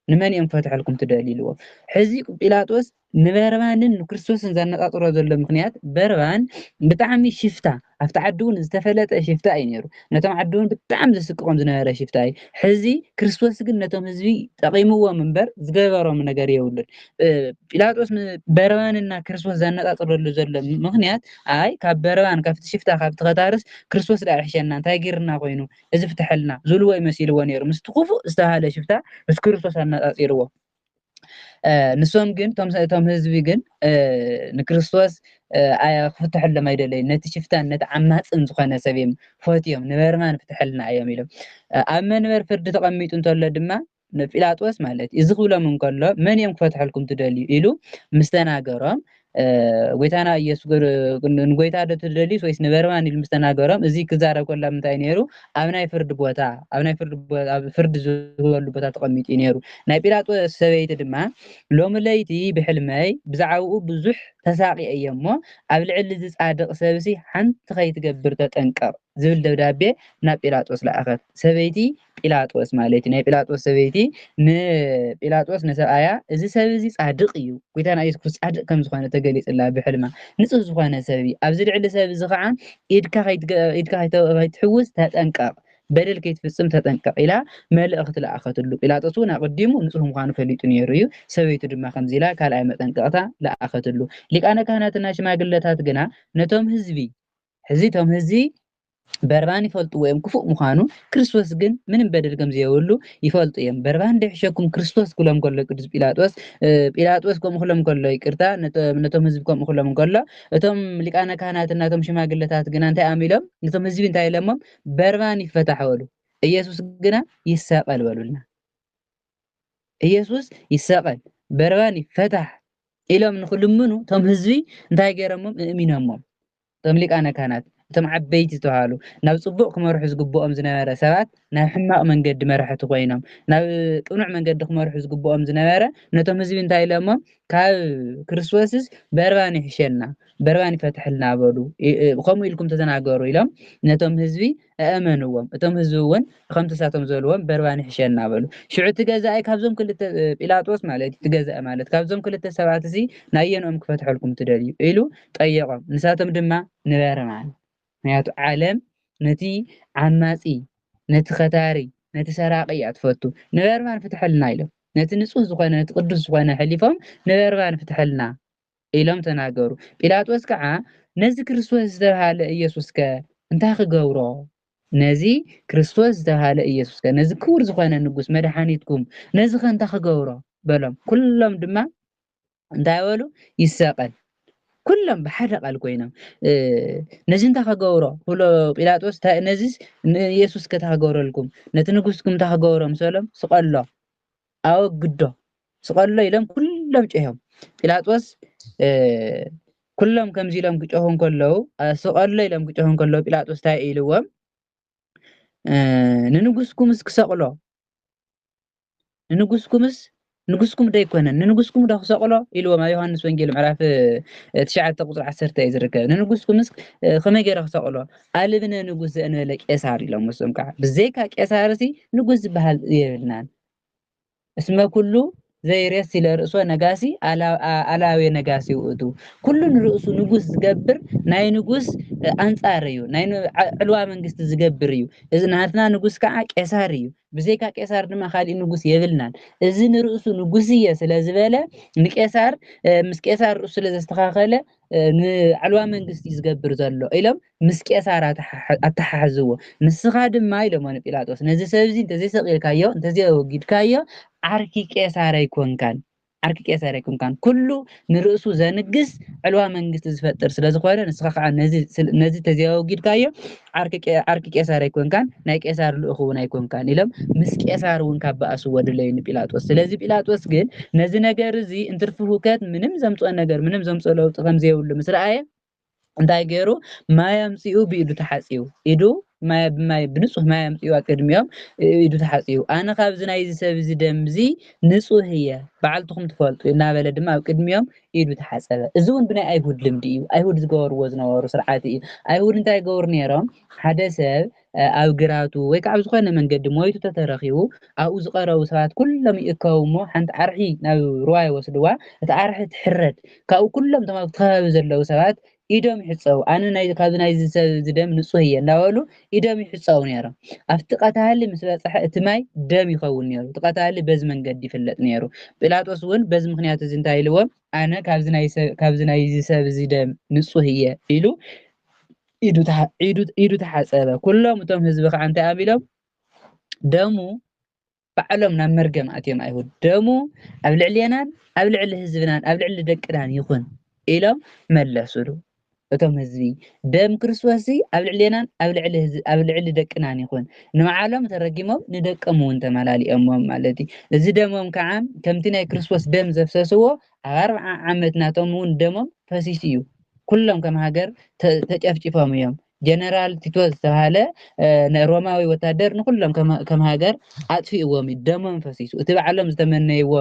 ንመን እዮም ክፈትሐልኩም ትደልይልዎ ሕዚ ጲላጦስ ንበርባንን ንክርስቶስን ዘነጻጽሮ ዘሎ ምክንያት በርባን ብጣዕሚ ሽፍታ ኣብቲ ዓዲ እውን ዝተፈለጠ ሽፍታ እዩ ነይሩ ነቶም ዓዲ እውን ብጣዕሚ ዘስቅቖም ዝነበረ ሽፍታ እዩ ሕዚ ክርስቶስ ግን ነቶም ህዝቢ ጠቒምዎም እምበር ዝገበሮም ነገር የብሉን ጲላጦስ በርባንና ክርስቶስ ዘነጻጽረሉ ዘሎ ምክንያት ኣይ ካብ በርባን ካብቲ ሽፍታ ካብቲ ከታርስ ክርስቶስ ዳ ይሕሸና እንታይ ጌርና ኮይኑ እዚ ፍትሐልና ዝብልዎ ይመሲልዎ ነይሩ ምስቲ ክፉእ ዝተባሃለ ሽፍታ ምስ ክርስቶስ ኣነጻጺርዎ ንሶም ግን እቶም ህዝቢ ግን ንክርስቶስ ክፍትሐሎም ኣይደለዩን ነቲ ሽፍታን ነቲ ዓማፅን ዝኾነ ሰብ እዮም ፈትዮም ንበርባን ፍትሐልና እዮም ኢሎም ኣብ መንበር ፍርዲ ተቐሚጡ እንተሎ ድማ ጲላጦስ ማለት እዚ ክብሎም እንከሎ መን እዮም ክፈትሐልኩም ትደልዩ ኢሉ ምስ ተናገሮም ጎይታና ኢየሱስ ንጎይታ ዶ ትደልዩ ወይስ ንበርባን ኢሉ ምስ ተናገሮም እዚ ክዛረብ ከሎ ምንታይ ነይሩ ኣብ ናይ ፍርዲ ቦታ ኣብ ፍርዲ ዝህበሉ ቦታ ተቐሚጡ ነይሩ ናይ ጲላጦስ ሰበይቲ ድማ ሎሚ ለይቲ ብሕልመይ ብዛዕባኡ ብዙሕ ተሳቂዐ እየ እሞ ኣብ ልዕሊ ዝፃድቕ ሰብሲ ሓንቲ ከይትገብር ተጠንቀቕ ዝብል ደብዳቤ ናብ ጲላጦስ ለኣኸት ሰበይቲ ጲላጦስ ማለት ናይ ጲላጦስ ሰበይቲ ንጲላጦስ ነሰብኣያ እዚ ሰብ እዚ ፃድቕ እዩ ጎይታና ኢየሱስ ክርስቶስ ፃድቕ ከም ዝኾነ ተገሊፅላ ብሕልማ ንጹህ ዝኾነ ሰብ እዩ ኣብዚ ልዕሊ ሰብ እዚ ከዓ ኢድካ ከይትሕውስ ተጠንቀቕ በደል ከይትፍፅም ተጠንቀቕ ኢላ መልእኽቲ ለኣኸትሉ ጲላጦስ እውን ኣቐዲሙ ንጹህ ምዃኑ ፈሊጡ ነይሩ እዩ ሰበይቱ ድማ ከምዚ ኢላ ካልኣይ መጠንቀቕታ ለኣኸትሉ ሊቃነ ካህናትና ሽማግለታት ግና ነቶም ህዝቢ እቶም ህዝቢ በርባን ይፈልጥዎ እዮም ክፉእ ምዃኑ ክርስቶስ ግን ምንም በደል ከም ዘይብሉ ይፈልጡ እዮም በርባን እንዳይሕሸኩም ክርስቶስ ክብሎም ከሎ ቅዱስ ጲላጦስ ከምኡ ክብሎም ከሎ ይቅርታ ነቶም ህዝቢ ከምኡ ክብሎም ከሎ እቶም ሊቃነ ካህናትና እቶም ሽማግለታት ግና እንታይ ኣሚሎም ነቶም ህዝቢ እንታይ ኢሎሞም በርባን ይፈታሕ በሉ ኢየሱስ ግና ይሰቀል በሉልና ኢየሱስ ይሰቀል በርባን ይፈታሕ ኢሎም ንክልምኑ እቶም ህዝቢ እንታይ ገይሮሞም እሚኖሞም እቶም ሊቃነ ካህናት እቶም ዓበይቲ ዝተባሃሉ ናብ ፅቡቅ ክመርሑ ዝግብኦም ዝነበረ ሰባት ናብ ሕማቅ መንገዲ መራሕቲ ኮይኖም ናብ ቅኑዕ መንገዲ ክመርሑ ዝግብኦም ዝነበረ ነቶም ህዝቢ እንታይ ኢሎሞም ካብ ክርስቶስስ በርባን ይሕሸና በርባን ይፈትሐልና በሉ ከምኡ ኢልኩም ተተናገሩ ኢሎም ነቶም ህዝቢ ኣእመንዎም እቶም ህዝቢ እውን ከምቲ ንሳቶም ዝበልዎም በርባን ይሕሸና በሉ ሽዑ እቲ ገዛኢ ካብዞም ክልተ ጲላጦስ ማለት እቲ ገዛኢ ማለት ካብዞም ክልተ ሰባት እዚ ናየንኦም ክፈትሐልኩም ትደልዩ ኢሉ ጠየቆም ንሳቶም ድማ ንበርባን ምክንያቱ ዓለም ነቲ ዓማፂ ነቲ ከታሪ ነቲ ሰራቂ እያ ትፈቱ ንበርባን ፍትሐልና ኢሎም ነቲ ንጹህ ዝኾነ ነቲ ቅዱስ ዝኾነ ሕሊፎም ንበርባን ፍትሐልና ኢሎም ተናገሩ ጲላጦስ ከዓ ነዚ ክርስቶስ ዝተባሃለ ኢየሱስ ከ እንታይ ክገብሮ ነዚ ክርስቶስ ዝተባሃለ ኢየሱስ ከ ነዚ ክቡር ዝኾነ ንጉስ መድሓኒትኩም ነዚ ከ እንታይ ክገብሮ በሎም ኩሎም ድማ እንታይ በሉ ይሰቀል ኩሎም ብሓደ ቃል ኮይኖም ነዚ እንታይ ክገብሮ ብሎ ጲላጦስ ነዚስ ንኢየሱስ ከተገበረልኩም ነቲ ንጉስኩም እንታይ ክገብሮ ምሰሎም ስቀሎ ኣወግዶ ስቀሎ ኢሎም ኩሎም ጮሆም ጲላጦስ ኩሎም ከምዚ ኢሎም ክጮሁ ከለዉ ስቀሎ ኢሎም ክጮሁ ከለዉ ጲላጦስ እንታይ ኢልዎም ንንጉስኩምስ ክሰቅሎ ንንጉስኩምስ ንጉስኩም ዶ ይኮነን ንንጉስኩም ዶ ክሰቅሎ ኢልዎም ኣብ ዮሃንስ ወንጌል ምዕራፍ 9 ቁፅሪ 10 እዩ ዝርከብ ንንጉስኩምስ ከመይ ገይረ ክሰቅሎ ኣልብነ ንጉስ ዘእንበለ ቄሳር ኢሎም ምስኦም ከዓ ብዘይካ ቄሳር እዚ ንጉስ ዝበሃል የብልናን እስመ ኩሉ ዘይሬስ ለርእሶ ነጋሲ ኣላዌ ነጋሲ ውእቱ ኩሉ ንርእሱ ንጉስ ዝገብር ናይ ንጉስ ኣንጻር እዩ ናይ ዕልዋ መንግስቲ ዝገብር እዩ እዚ ናትና ንጉስ ከዓ ቄሳር እዩ ብዘይካ ቄሳር ድማ ካልእ ንጉስ የብልናን እዚ ንርእሱ ንጉስ እየ ስለዝበለ ንቄሳር ምስ ቄሳር ርእሱ ስለዘስተኻኸለ ንዕልዋ መንግስቲ ዝገብር ዘሎ ኢሎም ምስ ቄሳር ኣተሓሕዝዎ ንስኻ ድማ ኢሎሞ ንጲላጦስ ነዚ ሰብ እዚ እንተዘይሰቂልካዮ እንተዘይወጊድካዮ ዓርኪ ቄሳር ኣይኮንካን ዓርኪ ቄሳር ኣይኮንካን ኩሉ ንርእሱ ዘንግስ ዕልዋ መንግስቲ ዝፈጥር ስለዝኾነ ንስኻ ከዓ ነዚ ተዘይወጊድካዮ ዓርኪ ቄሳር ኣይኮንካን ናይ ቄሳር ልኡኽ እውን ኣይኮንካን ኢሎም ምስ ቄሳር እውን ካብ በኣስዎ ድለዩ ንጲላጦስ ስለዚ ጲላጦስ ግን ነዚ ነገር እዚ እንትርፊ ሁከት ምንም ዘምፅኦ ነገር ምንም ዘምፅኦ ለውጢ ከምዘየብሉ ምስ ረኣየ እንታይ ገይሩ ማይ ኣምፂኡ ብኢዱ ተሓፂቡ ኢዱ ማይ ብንጹህ ማይ ኣምፂኡ ኣቅድሚዮም ኢዱ ተሓፂቡ ኣነ ካብዚ ናይዚ ሰብ እዚ ደም እዚ ንጹህ እየ በዓልትኩም ትፈልጡ እናበለ ድማ ኣብ ቅድሚዮም ኢዱ ተሓፀበ እዚ እውን ብናይ ኣይሁድ ልምዲ እዩ ኣይሁድ ዝገበርዎ ዝነበሩ ስርዓት እዩ ኣይሁድ እንታይ ገበሩ ነይሮም ሓደ ሰብ ኣብ ግራቱ ወይ ከዓ ኣብ ዝኾነ መንገዲ ሞይቱ ተተረኺቡ ኣብኡ ዝቐረቡ ሰባት ኩሎም ይእከቡ እሞ ሓንቲ ዓርሒ ናብ ሩባ ይወስድዋ እቲ ዓርሒ ትሕረድ ካብኡ ኩሎም ቶም ኣብቲ ከባቢ ዘለው ሰባት ኢዶም ይሕፀቡ ኣነ ካብዚ ናይዚ ሰብ ዝደም ንጹህ እየ እናበሉ ኢዶም ይሕፀቡ ነይሮም ኣብቲ ቀታሊ ምስ በፅሐ እቲ ማይ ደም ይኸውን ነይሩ እቲ ቀታሊ በዚ መንገዲ ይፍለጥ ነይሩ ጲላጦስ እውን በዚ ምክንያት እዚ እንታይ ኢልዎም ኣነ ካብዚ ናይዚ ሰብ እዚ ደም ንጹህ እየ ኢሉ ኢዱ ተሓፀበ ኩሎም እቶም ህዝቢ ከዓ እንታይ ኣቢሎም ደሙ ባዕሎም ናብ መርገም ኣትዮም ኣይሁድ ደሙ ኣብ ልዕልየናን ኣብ ልዕሊ ህዝብናን ኣብ ልዕሊ ደቅናን ይኹን ኢሎም መለሱሉ እቶም ህዝቢ ደም ክርስቶስ ኣብ ልዕልየናን ኣብ ልዕሊ ደቅናን ይኹን ንባዕሎም ተረጊሞም ንደቀም እውን ተመላሊኦሞም ማለት እዩ እዚ ደሞም ከዓ ከምቲ ናይ ክርስቶስ ደም ዘፍሰስዎ ኣብ 40 ዓመት ናቶም እውን ደሞም ፈሲስ እዩ ኩሎም ከም ሃገር ተጨፍጭፎም እዮም ጀነራል ቲቶስ ዝተባሃለ ሮማዊ ወታደር ንኩሎም ከም ሃገር ኣጥፊእዎም ደሞም ፈሲሱ እቲ ባዕሎም ዝተመነይዎ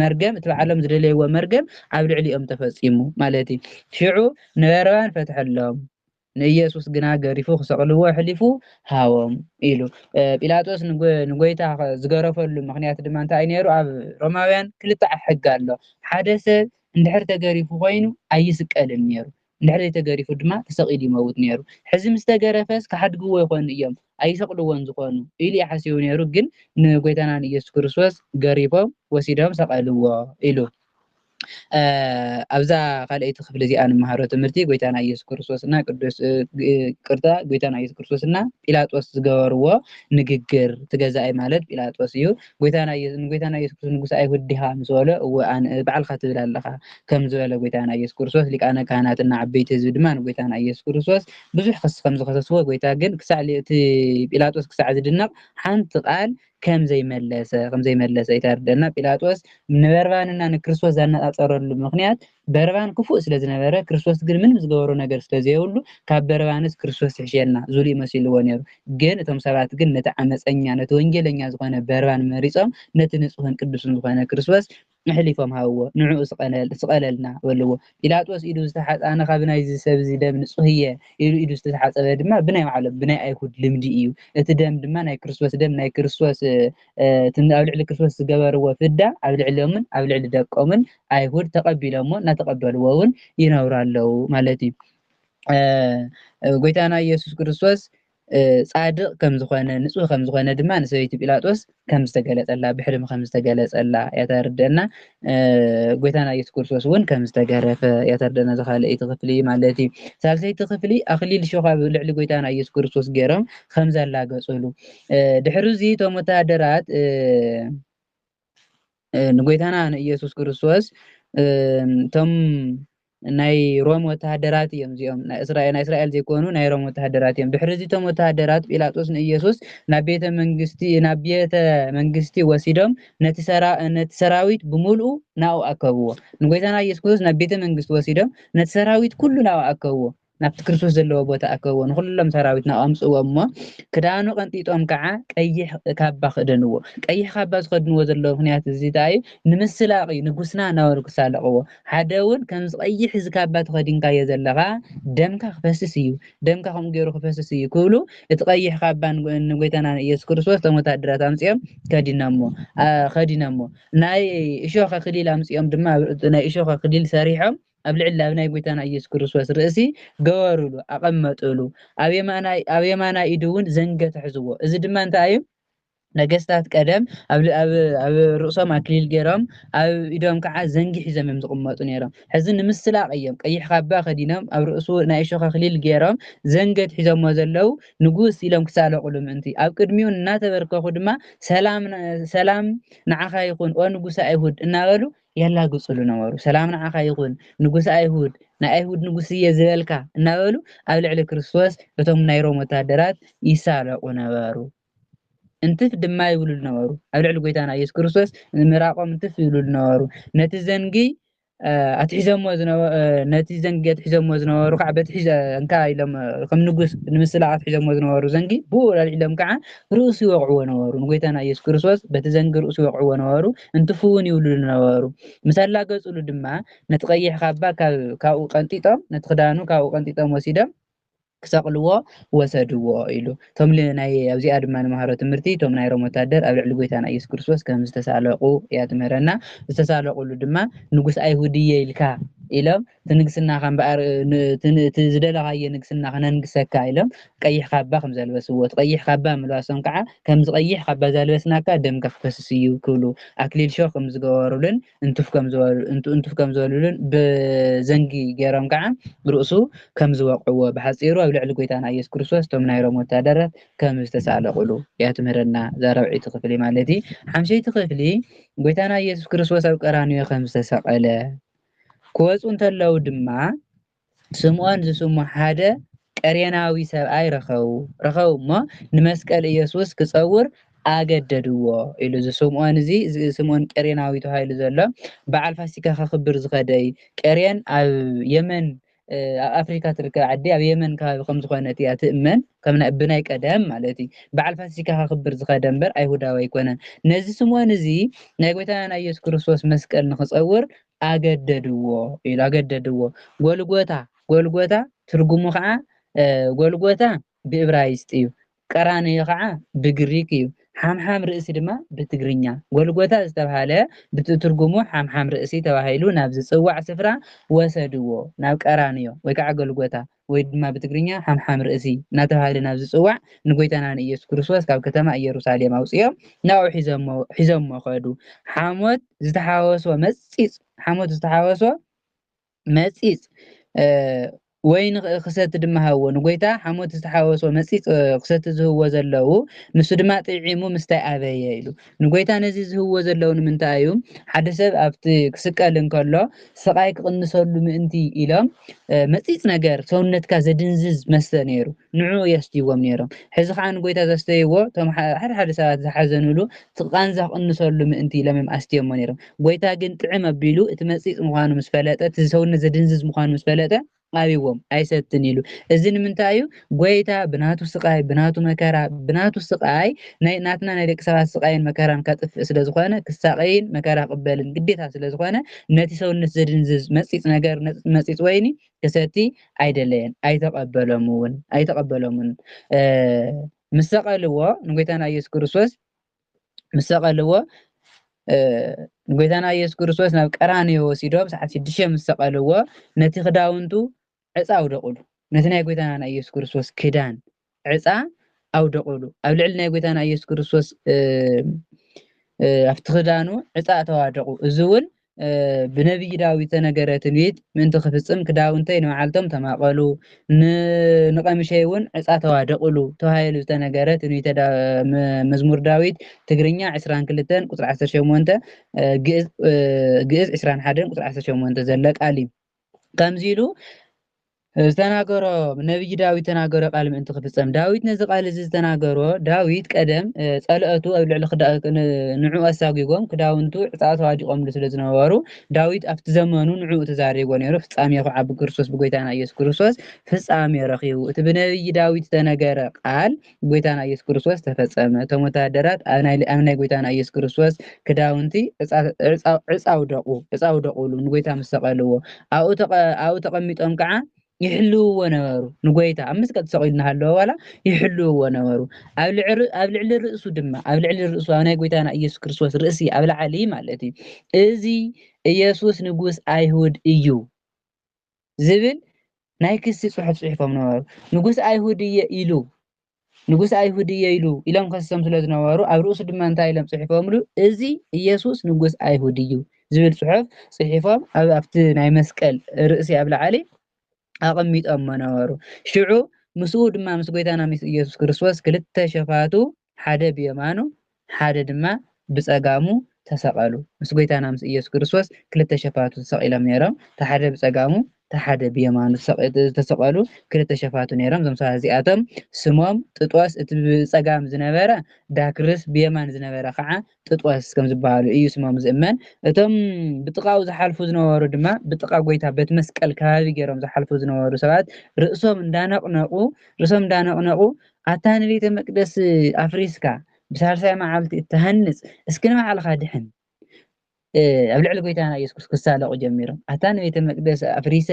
መርገም እቲ ባዕሎም ዝደለይዎ መርገም ኣብ ልዕሊኦም ተፈፂሙ ማለት እዩ ሽዑ ነበርባን ፈትሐሎም ንኢየሱስ ግና ገሪፉ ክሰቅልዎ ሕሊፉ ሃቦም ኢሉ ጲላጦስ ንጎይታ ዝገረፈሉ ምክንያት ድማ እንታይ ነይሩ ኣብ ሮማውያን ክልተ ሕጊ ኣሎ ሓደ ሰብ እንድሕር ተገሪፉ ኮይኑ ኣይስቀልን ነይሩ እንድሕር ተገሪፉ ድማ ተሰቂሉ ይመውት ነይሩ ሕዚ ምስ ተገረፈስ ክሓድግዎ ይኮኑ እዮም ኣይሰቅልዎን ዝኾኑ ኢሉ ይሓስቡ ነይሩ ግን ንጎይታና ንኢየሱስ ክርስቶስ ገሪፎም ወሲዶም ሰቀልዎ ኢሉ ኣብዛ ካልአይቲ ክፍሊ እዚኣ ንመሃሮ ትምህርቲ ጎይታና ኢየሱስ ክርስቶስ እና ቅዱስ ቅርታ ጎይታና ኢየሱስ ክርስቶስ እና ጲላጦስ ዝገበርዎ ንግግር ትገዛኢ ማለት ጲላጦስ እዩ ጎይታና ኢየሱስ ክርስቶስ ንጉስ ኣይሁድ ዲኻ ምስ በሎ ኣነ በዓልካ ትብል ኣለካ ከም ዝበለ ጎይታና ኢየሱስ ክርስቶስ ሊቃነ ካህናትና ዓበይቲ ህዝቢ ድማ ንጎይታና ኢየሱስ ክርስቶስ ብዙሕ ክስ ከም ዝከሰስዎ ጎይታ ግን ክሳዕ እቲ ጲላጦስ ክሳዕ ዝድነቕ ሓንቲ ቃል ከም ዘይመለሰ ይተርደና ጲላጦስ ንበርባንና ንክርስቶስ ዘነፃፀረሉ ምክንያት በርባን ክፉእ ስለዝነበረ ክርስቶስ ግን ምንም ዝገበሮ ነገር ስለዘየብሉ ካብ በርባንስ ክርስቶስ ይሕሸና ዙሉ ይመስልዎ ነይሩ ግን እቶም ሰባት ግን ነቲ ዓመፀኛ ነቲ ወንጌለኛ ዝኾነ በርባን መሪፆም ነቲ ንጹህን ቅዱስን ዝኾነ ክርስቶስ ሕሊፎም ሃብዎ ንዕኡ ስቀለልና በልዎ ጲላጦስ ኢዱ ዝተሓፃነ ካብ ናይዚ ሰብ እዚ ደም ንጹህ እየ ኢዱ ዝተሓፀበ ድማ ብናይ ባዕሎም ብናይ ኣይሁድ ልምዲ እዩ እቲ ደም ድማ ናይ ክርስቶስ ደም ናይ ክርስቶስ ኣብ ልዕሊ ክርስቶስ ዝገበርዎ ፍዳ ኣብ ልዕሊኦምን ኣብ ልዕሊ ደቆምን ኣይሁድ ተቀቢሎሞ እናተቀበልዎ እውን ይነብሩ ኣለው ማለት እዩ ጎይታና ኢየሱስ ክርስቶስ ጻድቅ ከም ዝኾነ ንጹህ ከም ዝኾነ ድማ ንሰበይቲ ጲላጦስ ከም ዝተገለጸላ ብሕልም ከም ዝተገለጸላ ያተርደና ጎይታና ኢየሱስ ክርስቶስ እውን ከም ዝተገረፈ ያተርደና ዝኻለይቲ ክፍሊ ማለት እዩ ሳልሰይቲ ክፍሊ ኣክሊል ሾኻ ልዕሊ ጎይታና ኢየሱስ ክርስቶስ ገይሮም ከም ዘላገጹሉ ድሕሪ እዚ እቶም ወታደራት ንጎይታና ንኢየሱስ ክርስቶስ እቶም ናይ ሮም ወታደራት እዮም እዚኦም ናይ እስራኤል ዘይኮኑ ናይ ሮም ወታደራት እዮም ድሕሪ እዚ እቶም ወታደራት ጲላጦስ ንኢየሱስ ናብ ቤተ መንግስቲ ወሲዶም ነቲ ሰራዊት ብምሉኡ ናብኡ ኣከብዎ ንጎይታና ኢየሱስ ክርስቶስ ናብ ቤተ መንግስቲ ወሲዶም ነቲ ሰራዊት ኩሉ ናብኡ ኣከብዎ ናብቲ ክርስቶስ ዘለዎ ቦታ ኣከብዎ ንኩሎም ሰራዊትና ኣምፅዎም እሞ ክዳኑ ቀንጢጦም ከዓ ቀይሕ ካባ ክደንዎ ቀይሕ ካባ ዝከድንዎ ዘለዎ ምክንያት እዚ እንታይ እዩ ንምስላቅ እዩ ንጉስና እናበሉ ክሳለቅዎ ሓደ እውን ከምዚ ቀይሕ እዚ ካባ ተከዲንካዮ ዘለካ ደምካ ክፈስስ እዩ ደምካ ከምኡ ገይሩ ክፈስስ እዩ ክብሉ እቲ ቀይሕ ካባ ንጎይታና ኢየሱስ ክርስቶስ እቶም ወታደራት ኣምፅኦም ከዲነሞ ናይ እሾክ ኣክሊል ኣምፅኦም ድማ ናይ እሾክ ኣክሊል ሰሪሖም ኣብ ልዕሊ ኣብ ናይ ጎይታና ኢየሱስ ክርስቶስ ርእሲ ገበሩሉ ኣቀመጡሉ ኣብ የማናይ ኢዱ እውን ዘንገ ተሕዝዎ እዚ ድማ እንታይ እዩ ነገስታት ቀደም ኣብ ርእሶም ኣክሊል ገይሮም ኣብ ኢዶም ከዓ ዘንጊ ሒዞም እዮም ዝቅመጡ ነይሮም ሕዚ ንምስላቅ እዮም ቀይሕ ካባ ከዲኖም ኣብ ርእሱ ናይ እሾክ ኣክሊል ገይሮም ዘንገት ሒዞሞ ዘለው ንጉስ ኢሎም ክሳለቁሉ ምእንቲ ኣብ ቅድሚኡ እናተበርከኹ ድማ ሰላም ንዓኻ ይኹን ኦ ንጉሰ አይሁድ እናበሉ የላግፅሉ ነበሩ ሰላም ንዓኻ ይኹን ንጉሰ አይሁድ ናይ አይሁድ ንጉስ እየ ዝበልካ እናበሉ ኣብ ልዕሊ ክርስቶስ እቶም ናይ ሮም ወታደራት ይሳለቁ ነበሩ እንትፍ ድማ ይብሉ ነበሩ ኣብ ልዕሊ ጎይታና ኢየሱስ ክርስቶስ ምራቆም እንትፍ ይብሉ ነበሩ ነቲ ዘንጊ ኣትሒዘሞ ዝነበሩ ከዓ በቲ ሒዘ እንካ ኢሎም ከም ንጉስ ንምስላቅ ኣትሒዘሞ ዝነበሩ ዘንጊ ብኡ ኣልዒሎም ከዓ ርእሱ ይወቅዕዎ ነበሩ ንጎይታና ኢየሱስ ክርስቶስ በቲ ዘንጊ ርእሱ ይወቅዕዎ ነበሩ እንትፍ እውን ይብሉ ነበሩ ምስ ኣላገፅሉ ድማ ነቲ ቀይሕ ካባ ካብኡ ቀንጢጦም ነቲ ክዳኑ ካብኡ ቀንጢጦም ወሲዶም ክሰቅልዎ ወሰድዎ ኢሉ እቶም ናይ ኣብዚኣ ድማ ንማሃሮ ትምህርቲ እቶም ናይ ሮም ወታደር ኣብ ልዕሊ ጎይታና ኢየሱስ ክርስቶስ ከም ዝተሳለቁ እያ ትምህረና ዝተሳለቁሉ ድማ ንጉስ ኣይሁድየ ኢልካ ኢሎም ትንግስና ከምበኣር ዝደለኻየ ንግስና ክነንግሰካ ኢሎም ቀይሕ ካባ ከም ዘልበስዎ ቀይሕ ካባ ምልባሶም ከዓ ከምዚ ቀይሕ ካባ ዘልበስናካ ደምካ ክፈስስ እዩ ክብሉ ኣክሊል ሾክ ከም ዝገበሩልን እንትፍ ከም ዝበሉልን ብዘንጊ ገይሮም ከዓ ርእሱ ከም ዝወቅዕዎ ብሓፂሩ ኣብ ልዕሊ ጎይታና ኢየሱስ ክርስቶስ እቶም ናይ ሮም ወታደራት ከም ዝተሳለቁሉ እያ ትምህረና እዛ ረብዒቲ ክፍሊ ማለት እዩ ሓምሸይቲ ክፍሊ ጎይታና ኢየሱስ ክርስቶስ ኣብ ቀራንዮ ከም ዝተሰቀለ ክወፁ እንተለው ድማ ስምዖን ዝስሙ ሓደ ቀሬናዊ ሰብኣይ ረኸቡ እሞ ንመስቀል ኢየሱስ ክፀውር ኣገደድዎ ኢሉ ዝስምዖን እዚ ስምዖን ቀሬናዊ ተባሂሉ ዘሎ በዓል ፋሲካ ከክብር ዝኸደ እዩ ቀሬን ኣብ የመን ኣብ ኣፍሪካ ትርከብ ዓዲ ኣብ የመን ከባቢ ከም ዝኾነት እያ ትእመን ከም ብናይ ቀደም ማለት እዩ በዓል ፋሲካ ከክብር ዝኸደ እምበር ኣይሁዳዊ ኣይኮነን ነዚ ስምዖን እዚ ናይ ጎይታና ኢየሱስ ክርስቶስ መስቀል ንክፀውር ኣገደድዎ ኢሉ ኣገደድዎ ጎልጎታ ትርጉሙ ከዓ ጎልጎታ ብዕብራይስጥ እዩ ቀራንዮ ከዓ ብግሪክ እዩ ሓምሓም ርእሲ ድማ ብትግርኛ ጎልጎታ ዝተባሃለ ብትርጉሙ ሓምሓም ርእሲ ተባሂሉ ናብ ዝፅዋዕ ስፍራ ወሰድዎ ናብ ቀራንዮ ወይ ከዓ ጎልጎታ ወይ ድማ ብትግርኛ ሓምሓም ርእሲ እናተባሃለ ናብ ዝፅዋዕ ንጎይታና ንኢየሱስ ክርስቶስ ካብ ከተማ ኢየሩሳሌም ኣውፅኦም ናብኡ ሒዞሞ ከዱ ሓሞት ዝተሓወሶ መፂፅ ወይኒ ክሰቲ ድማ ሃዎ ንጎይታ ሓሞት ዝተሓወሶ መፂፅ ክሰቲ ዝህዎ ዘለው ንሱ ድማ ጥዒሙ ምስታይ ኣበየ ኢሉ ንጎይታ ነዚ ዝህዎ ዘለው ንምንታይ እዩ ሓደ ሰብ ኣብቲ ክስቀል እንከሎ ስቃይ ክቅንሰሉ ምእንቲ ኢሎም መፂፅ ነገር ሰውነትካ ዘድንዝዝ መስተ ነይሩ ንዑ የስትይዎም ነይሮም ሕዚ ከዓ ንጎይታ ዘስተይዎ እቶም ሓደ ሰባት ዝሓዘንሉ ቃንዛ ክቅንሰሉ ምእንቲ ኢሎም እዮም ኣስትዮሞ ነይሮም ጎይታ ግን ጥዕም ኣቢሉ እቲ መፂፅ ምኳኑ ምስ ፈለጠ እቲ ሰውነት ዘድንዝዝ ምኳኑ ምስ ፈለጠ ኣቢዎም ኣይሰትን ኢሉ እዚ ንምንታይ እዩ ጎይታ ብናቱ ስቃይ ብናቱ መከራ ብናቱ ስቃይ ናትና ናይ ደቂ ሰባት ስቃይን መከራን ከጥፍእ ስለ ዝኾነ ክሳቀይን መከራ ቅበልን ግዴታ ስለ ዝኾነ ነቲ ሰውነት ዘድንዝዝ መፂፅ ነገር መፂፅ ወይኒ ክሰቲ ኣይደለየን ኣይተቀበሎምን ምስ ሰቀልዎ ንጎይታና ኢየሱስ ክርስቶስ ምስ ሰቀልዎ ጎይታና ኢየሱስ ክርስቶስ ናብ ቀራንዮ ወሲዶም ሰዓት 6 ምስ ሰቀልዎ ነቲ ክዳውንቱ ዕፃ ኣውደቁሉ ነቲ ናይ ጎይታና ኢየሱስ ክርስቶስ ክዳን ዕፃ ኣውደቁሉ ኣብ ልዕሊ ናይ ጎይታና ኢየሱስ ክርስቶስ ኣብቲ ክዳኑ ዕፃ ተዋደቁ እዚ እውን ብነቢይ ዳዊት ተነገረ ትንቢት ምእንቲ ክፍፅም ክዳውንተይ ንመዓልቶም ተማቀሉ ንቀምሸይ እውን ዕፃ ተዋደቁሉ ተባሂሉ ዝተነገረ ትንቢተ መዝሙር ዳዊት ትግርኛ 22 ቁፅሪ 18 ግዕዝ 21 ቁፅሪ 18 ዘሎ ቃል እዩ ከምዚ ኢሉ ዝተናገሮ ነብይ ዳዊት ተናገሮ ቃል ምእንቲ ክፍፀም ዳዊት ነዚ ቃል እዚ ዝተናገሮ ዳዊት ቀደም ጸልአቱ ኣብ ልዕሊ ንዕኡ ኣሳጊጎም ክዳውንቱ ዕፃት ዋዲቆምሉ ስለ ዝነበሩ ዳዊት ኣብቲ ዘመኑ ንዕኡ ተዛሪቦ ነይሩ ፍጻሜ ከዓ ብክርስቶስ ብጎይታና ኢየሱስ ክርስቶስ ፍጻሜ ረኺቡ እቲ ብነብይ ዳዊት ዝተነገረ ቃል ጎይታና ኢየሱስ ክርስቶስ ተፈጸመ እቶም ወታደራት ኣብ ናይ ጎይታና ኢየሱስ ክርስቶስ ክዳውንቲ ዕፃው ደቁሉ ንጎይታ ምስ ሰቀልዎ ኣብኡ ተቐሚጦም ከዓ ይሕልውዎ ነበሩ ንጎይታ ኣብ መስቀል ተሰቂሉ እናሃለወ ዋላ ይሕልውዎ ነበሩ ኣብ ልዕሊ ርእሱ ድማ ኣብ ልዕሊ ርእሱ ኣብ ናይ ጎይታና ኢየሱስ ክርስቶስ ርእሲ ኣብ ላዕሊ ማለት እዩ እዚ ኢየሱስ ንጉስ ኣይሁድ እዩ ዝብል ናይ ክሲ ጽሑፍ ጽሒፎም ነበሩ ንጉስ ኣይሁድ እየ ኢሉ ንጉስ ኣይሁድ እየ ኢሉ ኢሎም ከሰም ስለ ዝነበሩ ኣብ ርእሱ ድማ እንታይ ኢሎም ጽሒፎምሉ እዚ ኢየሱስ ንጉስ ኣይሁድ እዩ ዝብል ጽሑፍ ጽሒፎም ኣብቲ ናይ መስቀል ርእሲ ኣብ ላዕሊ ኣቐሚጦም ነበሩ ሽዑ ምስኡ ድማ ምስ ጎይታና ምስ ኢየሱስ ክርስቶስ ክልተ ሸፋቱ ሓደ ብየማኑ ሓደ ድማ ብጸጋሙ ተሰቀሉ ምስ ጎይታና ምስ ኢየሱስ ክርስቶስ ክልተ ሸፋቱ ተሰቂሎም ነይሮም ሓደ ብጸጋሙ ሓደ ብየማኑ ተሰቀሉ ክልተ ሸፋቱ ነይሮም እዞም ሰባት እዚኣቶም ስሞም ጥጦስ እቲ ብጸጋም ዝነበረ ዳክርስ ብየማን ዝነበረ ከዓ ጥጦስ ከም ዝበሃሉ እዩ ስሞም ዝእመን እቶም ብጥቃው ዝሓልፉ ዝነበሩ ድማ ብጥቃ ጎይታ ቤት መስቀል ከባቢ ገይሮም ዝሓልፉ ዝነበሩ ሰባት ርእሶም እንዳነቁነቁ ኣታ ንቤተ መቅደስ ኣፍሪስካ ብሳልሳይ መዓልቲ እትሃንጽ እስኪ ንባዕልካ ድሕን ኣብ ልዕሊ ጎይታና ኢየሱስ ክርስቶስ ክሳለቁ ጀሚሮም ኣታ ንቤተ መቅደስ ኣፍሪሰ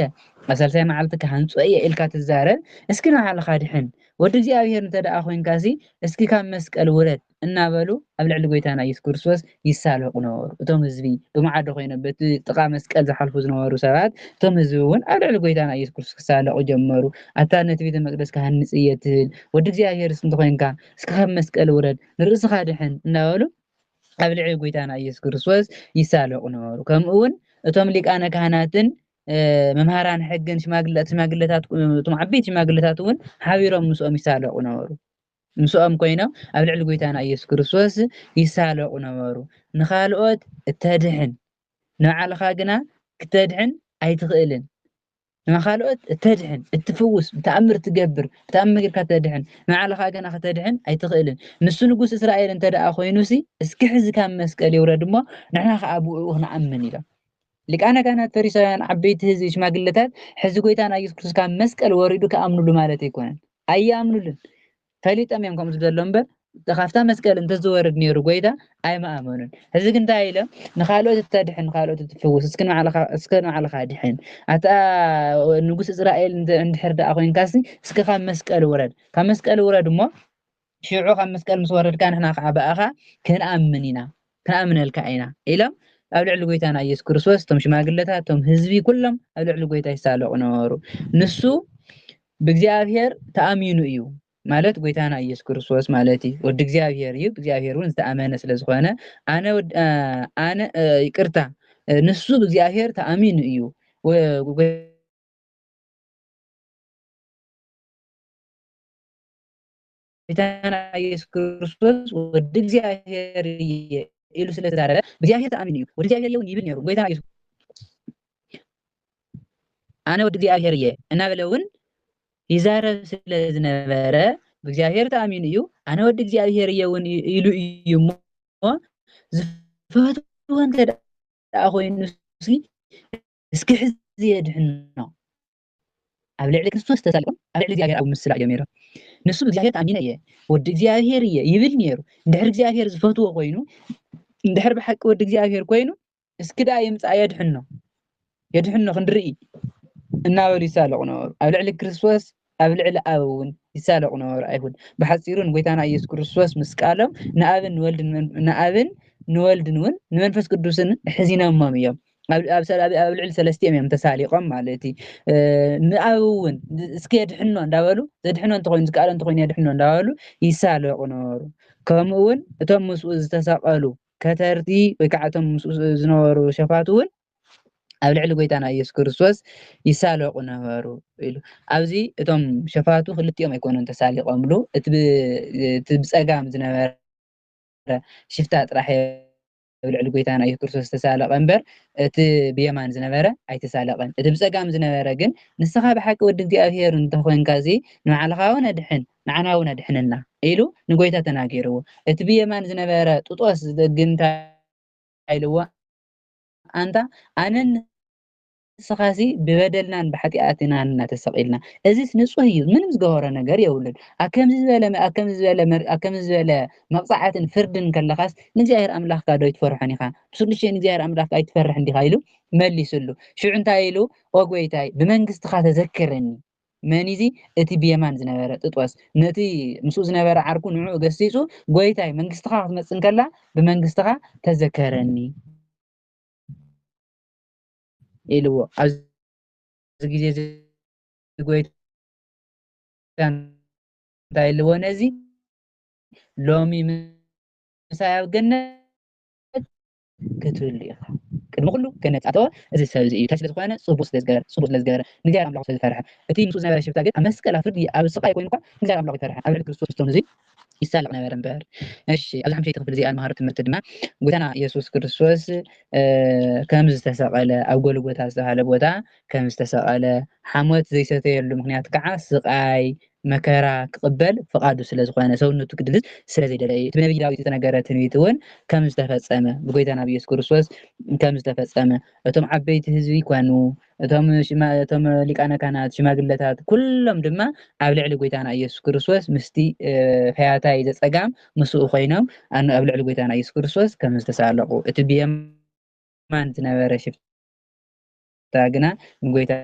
ኣብ ሳልሳይ መዓልቲ ክሃንጾ እየ ኢልካ ትዛረብ እስኪ ንባዕልካ ድሕን ወዲ እግዚኣብሔር እንተደኣ ኮይንካሲ እስኪ ካብ መስቀል ውረድ እናበሉ ኣብ ልዕሊ ጎይታና ኢየሱስ ክርስቶስ ይሳለቁ ነበሩ እቶም ህዝቢ ብማዓዶ ኮይኖም በቲ ጥቃ መስቀል ዝሓልፉ ዝነበሩ ሰባት እቶም ህዝቢ እውን ኣብ ልዕሊ ጎይታና ኢየሱስ ክርስቶስ ክሳለቁ ጀመሩ ኣታ ነቲ ቤተ መቅደስ ክሃንጽ እየ ትብል ወዲ እግዚኣብሔር እንተኮይንካ እስኪ ካብ መስቀል ውረድ ንርእስካ ድሕን እናበሉ ኣብ ልዕሊ ጎይታና ኢየሱስ ክርስቶስ ይሳለቁ ነበሩ ከምኡውን እቶም ሊቃነ ካህናትን መምሃራን ሕግን ሽማግለታት እቶም ዓበይቲ ሽማግለታት እውን ሓቢሮም ምስኦም ይሳለቁ ነበሩ ምስኦም ኮይኖም ኣብ ልዕሊ ጎይታና ኢየሱስ ክርስቶስ ይሳለቁ ነበሩ ንኻልኦት እተድሕን ንባዕልካ ግና ክተድሕን ኣይትኽእልን ንኻልኦት እተድሕን እትፍውስ ብተኣምር ትገብር ብተኣምር ጌርካ ተድሕን ንባዕልካ ግና ክትድሕን ኣይትኽእልን ንሱ ንጉስ እስራኤል እንተደኣ ኮይኑሲ እስኪ ሕዚ ካብ መስቀል ይውረድ እሞ ንሕና ከዓ ብኡ ክንኣምን ኢሎም ሊቃነ ካህናት ፈሪሳውያን ዓበይቲ ህዝቢ ሽማግለታት ሕዚ ጎይታና ኢየሱስ ክርስቶስ ካብ መስቀል ወሪዱ ከኣምኑሉ ማለት ኣይኮነን ኣይኣምኑልን ፈሊጦም እዮም ከምኡ ዘሎ እምበር ካብታ መስቀል እንተዝወርድ ነይሩ ጎይታ ኣይመኣመኑን ሕዚ ግን እንታይ ኢሎም ንኻልኦት እተድሕን ንኻልኦት እትፍውስ እስኪ ንባዕልካ ድሕን ኣታ ንጉስ እስራኤል እንድሕር ደኣ ኮይንካሲ እስኪ ካብ መስቀል ውረድ እሞ ሽዑ ካብ መስቀል ምስ ወረድካ ንሕና ከዓ በኣኻ ክንኣምን ኢና ክንኣምነልካ ኢና ኢሎም ኣብ ልዕሊ ጎይታና ኢየሱስ ክርስቶስ እቶም ሽማግለታት እቶም ህዝቢ ኩሎም ኣብ ልዕሊ ጎይታ ይሳለቁ ነበሩ ንሱ ብእግዚኣብሔር ተኣሚኑ እዩ ማለት ጎይታና ኢየሱስ ክርስቶስ ማለት እዩ ወዲ እግዚአብሔር እዩ እግዚአብሔር እውን ዝተኣመነ ስለ ዝኾነ ኣነ ይቅርታ ንሱ ብእግዚአብሔር ተኣሚኑ እዩ ጎይታና ኢየሱስ ክርስቶስ ወዲ እግዚአብሔር ኢሉ ስለ ተዛረበ ብእግዚአብሔር ተኣሚኑ እዩ ወዲ እግዚአብሔር እውን ይብል ነይሩ ጎይታና ኢየሱስ ኣነ ወዲ እግዚአብሔር እየ እናበለ እውን ይዛረብ ስለ ዝነበረ ብእግዚአብሔር ተኣሚኑ እዩ ኣነ ወዲ እግዚአብሔር እየ እውን ኢሉ እዩ እሞ ዝፈትዎ እንተደኣ ኮይኑሲ እስኪ ሕዚ የድሕኖ ኣብ ልዕሊ ክርስቶስ ተሳሊቆም ኣብ ልዕሊ እግዚአብሔር ኣብ ምስላእ ጀሚሮ ንሱ ብእግዚአብሔር ተኣሚነ እየ ወዲ እግዚአብሔር እየ ይብል ነይሩ እንድሕር እግዚአብሔር ዝፈትዎ ኮይኑ እንድሕር ብሓቂ ወዲ እግዚአብሔር ኮይኑ እስኪ ዳ ይምፃእ የድሕኖ ክንድርኢ እናበሉ ይሳለቁ ነበሩ ኣብ ልዕሊ ክርስቶስ ኣብ ልዕሊ ኣብ እውን ይሳለቁ ነበሩ ኣይሁድ ብሓፂሩን ጎይታና ኢየሱስ ክርስቶስ ምስ ቃሎም ንኣብን ንወልድን እውን ንመንፈስ ቅዱስን ሕዚኖሞም እዮም ኣብ ልዕሊ ሰለስቲኦም እዮም ተሳሊቆም ማለት እዩ ንኣብ እውን እስኪ የድሕኖ እንዳበሉ ዘድሕኖ እንተኮይኑ ዝከኣሎ እንተኮይኑ የድሕኖ እንዳበሉ ይሳለቁ ነበሩ ከምኡ እውን እቶም ምስኡ ዝተሰቀሉ ከተርቲ ወይ ከዓ እቶም ምስኡ ዝነበሩ ሸፋት እውን ኣብ ልዕሊ ጎይታና ኢየሱስ ክርስቶስ ይሳለቁ ነበሩ ኢሉ ኣብዚ እቶም ሸፋቱ ክልቲኦም ኣይኮኑን ተሳሊቆምሉ እቲ ብፀጋም ዝነበረ ሽፍታ ጥራሕ ብልዕሊ ጎይታና ኢየሱስ ክርስቶስ ዝተሳለቀ እምበር እቲ ብየማን ዝነበረ ኣይተሳለቀን እቲ ብፀጋም ዝነበረ ግን ንስኻ ብሓቂ ወዲ እግዚኣብሔር እንተኮንካ እዚ ንባዕልኻ እውን ኣድሕን ንዓና እውን ኣድሕነና ኢሉ ንጎይታ ተናጊርዎ እቲ ብየማን ዝነበረ ጡጦስ ግን እንታይ ኢልዎ ኣንታ ኣነን ንስኻሲ ብበደልናን ብሓጢኣትናን እናተሰቂልና እዚስ ንጹህ እዩ ምንም ዝገበሮ ነገር የብሉን ከምዚ ዝበለ መቕፃዕትን ፍርድን ከለኻስ ንእግዚኣብሔር ኣምላኽካ ዶ ይትፈርሖን ኢኻ ብስሉሽን እግዚኣብሔር ኣምላኽካ ኣይትፈርሕ እንዲኻ ኢሉ መሊሱሉ ሽዑ እንታይ ኢሉ ኦ ጎይታይ ብመንግስትኻ ተዘክረኒ መን እዚ እቲ ብየማን ዝነበረ ጡጦስ ነቲ ምስኡ ዝነበረ ዓርኩ ንዕኡ ገሲፁ ጎይታይ መንግስትኻ ክትመፅእ ከላ ብመንግስትኻ ተዘከረኒ ኢልዎ ኣብዚ ግዜ ጎይታ እንታይ ኢልዎ ነዚ ሎሚ ምሳይ ኣብ ገነት ክትህሉ ኢኻ ቅድሚ ኩሉ ገነት ኣተወ እዚ ሰብ እዚ እዩ እንታይ ስለዝኮነ ፅቡቅ ስለዝገበረ ንእግዚኣብሔር ኣምላኽ ስለዝፈርሐ እቲ ምስኡ ዝነበረ ሽፍታ ግን ኣብ መስቀል ኣብ ፍርዲ ኣብ ስቃይ ኮይኑ እኳ ንእግዚኣብሔር ኣምላኽ ይፈርሐ ኣብ ልዕሊ ክርስቶስ ስቶም እዚ ይሳለቅ ነበረ እምበር እሺ ኣብዚ ሓምሸይቲ ክፍሊ እዚኣ ንመሃሮ ትምህርቲ ድማ ጎይታና ኢየሱስ ክርስቶስ ከም ዝተሰቀለ ኣብ ጎልጎታ ዝተባሃለ ቦታ ከም ዝተሰቀለ ሓሞት ዘይሰተየሉ ምክንያት ከዓ ስቃይ መከራ ክቅበል ፍቃዱ ስለዝኮነ ሰውነቱ ክድልዝ ስለዘይደለየ እቲ ብነቢይ ዳዊት ዝተነገረ ትንቢት እውን ከም ዝተፈፀመ ብጎይታና ብኢየሱስ ክርስቶስ ከም ዝተፈፀመ እቶም ዓበይቲ ህዝቢ ኮኑ እቶም ሊቃነ ካህናት ሽማግለታት ኩሎም ድማ ኣብ ልዕሊ ጎይታና ኢየሱስ ክርስቶስ ምስቲ ፈያታይ ዘፀጋም ምስኡ ኮይኖም ኣብ ልዕሊ ጎይታና ኢየሱስ ክርስቶስ ከም ዝተሳለቁ እቲ ብየማን ዝነበረ ሽፍታ ግና ንጎይታና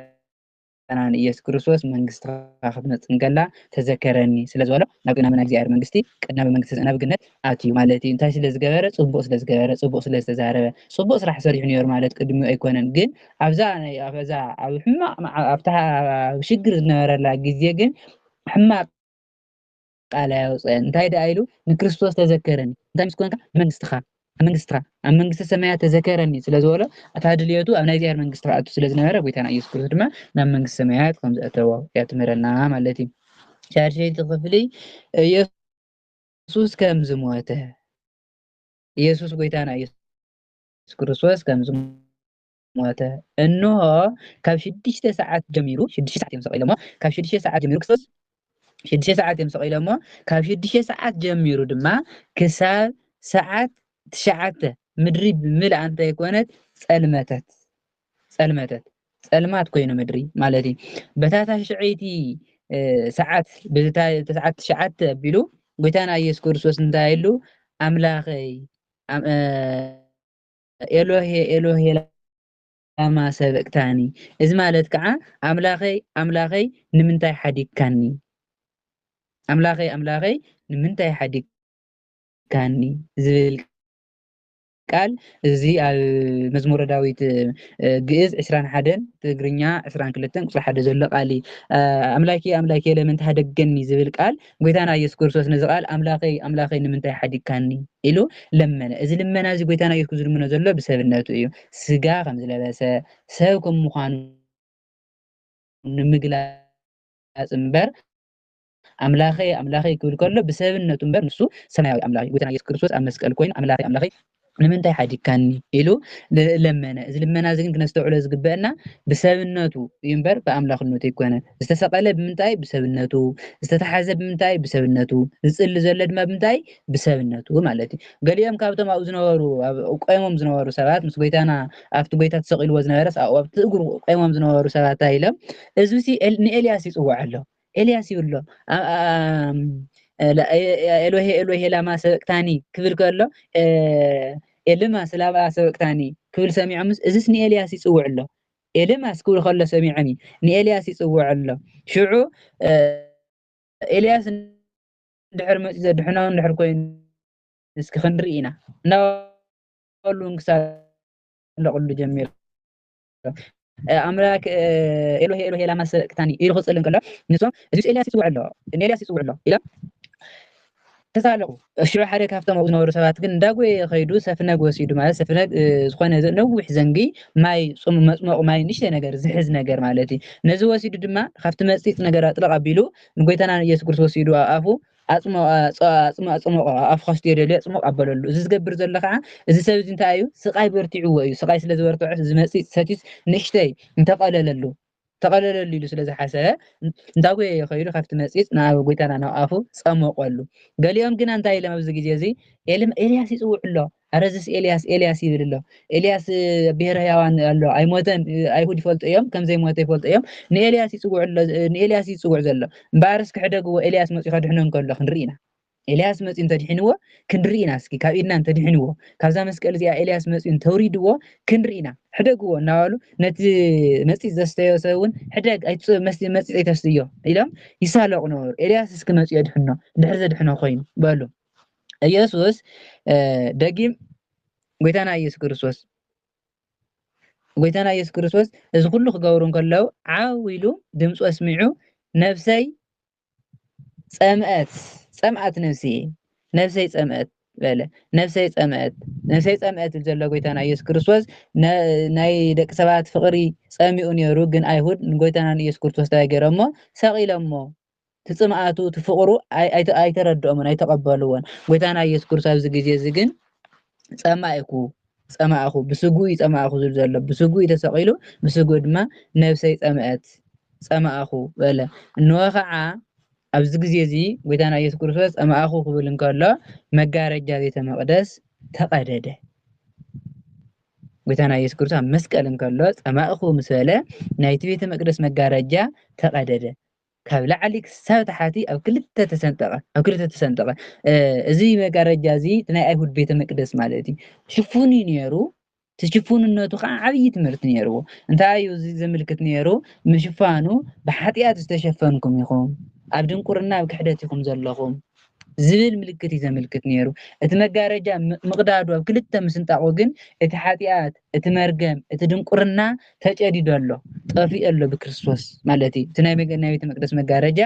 ኢየሱስ ክርስቶስ መንግስትኻ ክትመፅእ ከላ ተዘከረኒ ስለዝበሎ ናብ ቅድሚ ናይ እግዚኣብሔር መንግስቲ ቅድሚ መንግስቲ ናብ ገነት ኣትዩ ማለት እዩ እንታይ ስለዝገበረ ፅቡቅ ስለዝገበረ ፅቡቅ ስለዝተዛረበ ፅቡቅ ስራሕ ሰሪሑ ነይሩ ማለት ቅድሚኡ ኣይኮነን ግን ኣብዛ ኣብ ሕማቅ ኣብታ ሽግር ዝነበረላ ግዜ ግን ሕማቅ ቃል ኣውፅአን እንታይ ደኣ ኢሉ ንክርስቶስ ተዘከረኒ እንታይ ምስ ኮንካ መንግስትኻ ኣብ መንግስቲ ሰማያት ተዘከረኒ ስለዝበሎ እታ ድልየቱ ኣብ ናይ እግዚኣብሔር መንግስቲ ኣቱ ስለዝነበረ ጎይታና ኢየሱስ ክርስቶስ ድማ ናብ መንግስቲ ሰማያት ከም ዘእተዎ ያትምረና ማለት እዩ ሻድሸይቲ ክፍሊ ኢየሱስ ከም ዝሞተ ኢየሱስ ጎይታና ኢየሱስ ክርስቶስ ከም ዝሞተ እንሆ ካብ 6 ሰዓት ጀሚሩ 6 ሰዓት እዮም ሰቂሎሞ ካብ 6 ሰዓት ጀሚሩ ክርስቶስ 6 ሰዓት እዮም ሰቂሎሞ ካብ 6 ሰዓት ጀሚሩ ድማ ክሳብ ሰዓት 9 ምድሪ ብምልእ እንተ ይኮነት ፀልማት ኮይኑ ምድሪ ማለት እዩ በታታ ሽዐይቲ ሰዓት በሰዓት 9 ኣቢሉ ጎይታና ኢየሱስ ክርስቶስ እንታይ ኢሉ ኣምላኸይ ኤሎሄ ኤሎሄ ላማ ሰበቅታኒ እዚ ማለት ከዓ ኣምላኸይ ንምንታይ ሓዲግካኒ ኣምላኸይ ንምንታይ ሓዲግካኒ ዝብል ቃል እዚ ኣብ መዝሙረ ዳዊት ግዕዝ 21 ትግርኛ 22 ቁፅሪ 1 ዘሎ ቃል ኣምላኬ ለምን ተሃደገኒ ዝብል ቃል ጎይታና ኢየሱስ ክርስቶስ ነዚ ቃል ኣምላኸይ ንምንታይ ሓዲግካኒ ኢሉ ለመነ እዚ ልመና እዚ ጎይታና ኢየሱስ ዝልምኖ ዘሎ ብሰብነቱ እዩ ስጋ ከም ዝለበሰ ሰብ ከም ምዃኑ ንምግላፅ እምበር ኣምላኸይ ክብል ከሎ ብሰብነቱ እምበር ንሱ ሰማያዊ ኣምላኽ ጎይታና ኢየሱስ ክርስቶስ ኣብ መስቀል ኮይኑ ኣምላኸይ ንምንታይ ሓዲግካኒ ኢሉ ለመነ እዚ ልመና እዚ ግን ክነስተውዕሎ ዝግበአና ብሰብነቱ እዩ እምበር ብኣምላኽነቱ ኣይኮነ ዝተሰቀለ ብምንታይ ብሰብነቱ ዝተተሓዘ ብምንታይ ብሰብነቱ ዝፅሊ ዘሎ ድማ ብምንታይ ብሰብነቱ ማለት እዩ ገሊኦም ካብቶም ኣብኡ ዝነበሩ ቆይሞም ዝነበሩ ሰባት ምስ ጎይታና ኣብቲ ጎይታ ተሰቂልዎ ዝነበረስ ኣብቲ እግሩ ቆይሞም ዝነበሩ ሰባት ኢሎም እዚ ንኤልያስ ይፅዋዕ ኣሎ ኤልያስ ይብሎ ኤሎሄ ኤሎሄ ላማ ሰበቅታኒ ክብል ከሎ ኤልማስ ላማ ሰበቅታኒ ክብል ሰሚዖምስ እዚስ ንኤልያስ ይፅውዕ ኣሎ ኤልማስ ክብል ከሎ ሰሚዖም ንኤልያስ ይፅውዕ ኣሎ ሽዑ ኤልያስ እንድሕር መፂ ዘድሕኖ እንድሕር ኮይኑ እስኪ ክንርኢ ኢና እናበሉ እንክሳለቅሉ ጀሚሩ ኣምላክ ኤሎሄ ኤሎሄ ላማ ሰበቅታኒ ኢሉ ክፅልን ከሎ ንሶም እዚ ኤልያስ ይፅውዕ ኣሎ ንኤልያስ ይፅውዕ ኣሎ ኢሎም ተሳለቁ ሽዑ ሓደ ካብቶም ኣብኡ ዝነበሩ ሰባት ግን እንዳጎየ ከይዱ ሰፍነግ ወሲዱ ማለት ሰፍነግ ዝኾነ ነዊሕ ዘንጊ ማይ መፅመቁ ማይ ንእሽተይ ነገር ዝሕዝ ነገር ማለት እዩ ነዚ ወሲዱ ድማ ካብቲ መፂፅ ነገር ኣጥለቕ ኣቢሉ ንጎይታና ኢየሱስ ክርስቶስ ወሲዱ ኣፉ ኣፅሞቕ ኣፍ ከስቲ የደልዮ ፅሞቕ ኣበለሉ እዚ ዝገብር ዘሎ ከዓ እዚ ሰብ እዚ እንታይ እዩ ስቃይ በርቲዕዎ እዩ ስቃይ ስለ ዝበርትዖ ዝመፅእ ሰቲት ንእሽተይ እንተቐለለሉ ተቐለለሉ ኢሉ ስለ ዝሓሰበ እንታይ ጎየ ኸይዱ ካብቲ መፂፅ ናብ ጎይታና ናብ ኣፉ ፀመቐሉ ገሊኦም ግና እንታይ ኢሎም ኣብዚ ግዜ እዚ ኤልያስ ይፅውዕ ኣሎ ኣረ እዚስ ኤልያስ ይብል ኣሎ ኤልያስ ብሄረ ህያዋን ኣሎ ኣይሞተን ኣይሁድ ይፈልጡ እዮም ከም ዘይሞተ ይፈልጡ እዮም ንኤልያስ ይፅውዕ ዘሎ እምበኣርስ ክሕደግዎ ኤልያስ መፂኡ ከድሕኖ ከሎ ክንርኢ ኢና ኤልያስ መፂኡ እንተድሕንዎ ክንርኢ ኢና እስኪ ካብ ኢድና እንተድሕንዎ ካብዛ መስቀል እዚኣ ኤልያስ መፂኡ እንተውሪድዎ ክንርኢ ኢና ሕደግዎ እናበሉ ነቲ መፂፅ ዘስተዮ ሰብ እውን ሕደግ መፂፅ ኣይተስትዮ ኢሎም ይሳለቁ ነበሩ ኤልያስ እስኪ መፂኡ የድሕኖ ድሕሪ ዘድሕኖ ኮይኑ በሉ ኢየሱስ ደጊም ጎይታና ኢየሱስ ክርስቶስ እዚ ኩሉ ክገብሩ ከለው ዓው ኢሉ ድምፁ ኣስሚዑ ነፍሰይ ፀምአት ነፍሰይ ፀምአት በለ ነፍሰይ ፀምአት ዘሎ ጎይታና ኢየሱስ ክርስቶስ ናይ ደቂ ሰባት ፍቅሪ ፀሚኡ ነይሩ ግን ኣይሁድ ንጎይታና ኢየሱስ ክርስቶስ እንታይ ገይሮሞ ሰቂሎሞ ትፅምኣቱ ትፍቅሩ ኣይተረድኦምን ኣይተቀበልዎን ጎይታና ኢየሱስ ክርስቶስ ኣብዚ ግዜ እዚ ግን ፀማእኹ ብስጉኢ ፀማእኹ ዝብል ዘሎ ብስጉኢ ተሰቂሉ ብስጉኢ ድማ ነፍሰይ ፀማእኹ በለ እንሆ ከዓ ኣብዚ ግዜ እዚ ጎይታና ኢየሱስ ክርስቶስ ፀማእኹ ክብል እንከሎ መጋረጃ ቤተ መቅደስ ተቀደደ ጎይታና ኢየሱስ ክርስቶስ ኣብ መስቀል እንከሎ ፀማእኹ ምስ በለ ናይቲ ቤተ መቅደስ መጋረጃ ተቀደደ ካብ ላዕሊ ክሳብ ታሕቲ ኣብ ክልተ ተሰንጠቀ እዚ መጋረጃ እዚ ናይ ኣይሁድ ቤተ መቅደስ ማለት እዩ ሽፉን እዩ ነይሩ ትሽፉንነቱ ከዓ ዓብይ ትምህርቲ ነይርዎ እንታይ እዩ እዚ ዘመልክት ነይሩ ምሽፋኑ ብሓጢኣት ዝተሸፈንኩም ኢኹም ኣብ ድንቁርና ኣብ ክሕደት ኢኹም ዘለኹም ዝብል ምልክት እዩ ዘመልክት ነይሩ እቲ መጋረጃ ምቅዳዱ ኣብ ክልተ ምስንጣቁ ግን እቲ ሓጢኣት እቲ መርገም እቲ ድንቁርና ተጨዲዱ ኣሎ ጠፊኡ ኣሎ ብክርስቶስ ማለት እዩ እቲ ናይ ቤተ መቅደስ መጋረጃ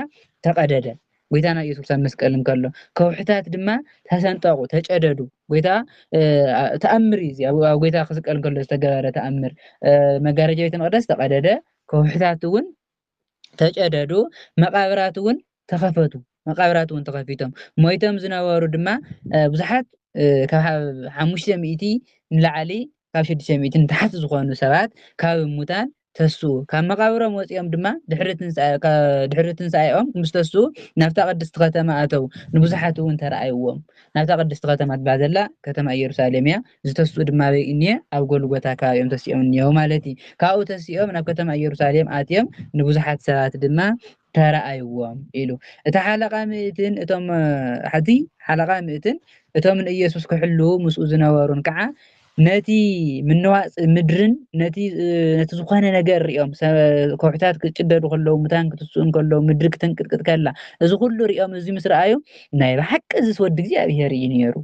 ተቀደደ ጎይታና ኢየሱስ ኣብ መስቀል እንከሎ ከውሕታት ድማ ተሰንጠቁ ተጨደዱ ጎይታ ተኣምር እዩ ኣብ ጎይታ ክስቀል እንከሎ ዝተገበረ ተኣምር መጋረጃ ቤተ መቅደስ ተቀደደ ከውሕታት እውን ተጨደዱ መቃብራት እውን ተኸፊቶም ሞይቶም ዝነበሩ ድማ ብዙሓት ካብ 500 ንላዕሊ ካብ 600 ንታሕቲ ዝኾኑ ሰባት ካብ ሙታን ተስኡ ካብ መቃብሮም ወፂኦም ድማ ድሕሪ ትንሳኤኦም ምስ ተስኡ ናብታ ቅድስቲ ከተማ ኣተው ንብዙሓት እውን ተረኣይዎም ናብታ ቅድስቲ ከተማ ትበሃል ዘላ ከተማ ኢየሩሳሌም እያ ዝተስኡ ድማ እኒአ ኣብ ጎልጎታ ከባቢኦም ተሲኦም እኒአው ማለት እዩ ካብኡ ተሲኦም ናብ ከተማ ኢየሩሳሌም ኣትዮም ንብዙሓት ሰባት ድማ ተረኣይዎም ኢሉ እቲ ሓለቃ ምእትን እቶም ንኢየሱስ ክሕልው ምስኡ ዝነበሩን ከዓ ነቲ ምንዋፅ ምድርን ነቲ ዝኾነ ነገር ሪኦም ከውሕታት ክጭደዱ ከለው ሙታን ክትስኡ ከለው ምድሪ ክትንቅጥቅጥ ከላ እዚ ኩሉ ሪኦም እዚ ምስ ረኣዩ ናይ ብሓቂ እዚ ወዲ እግዚኣብሄር እዩ ነይሩ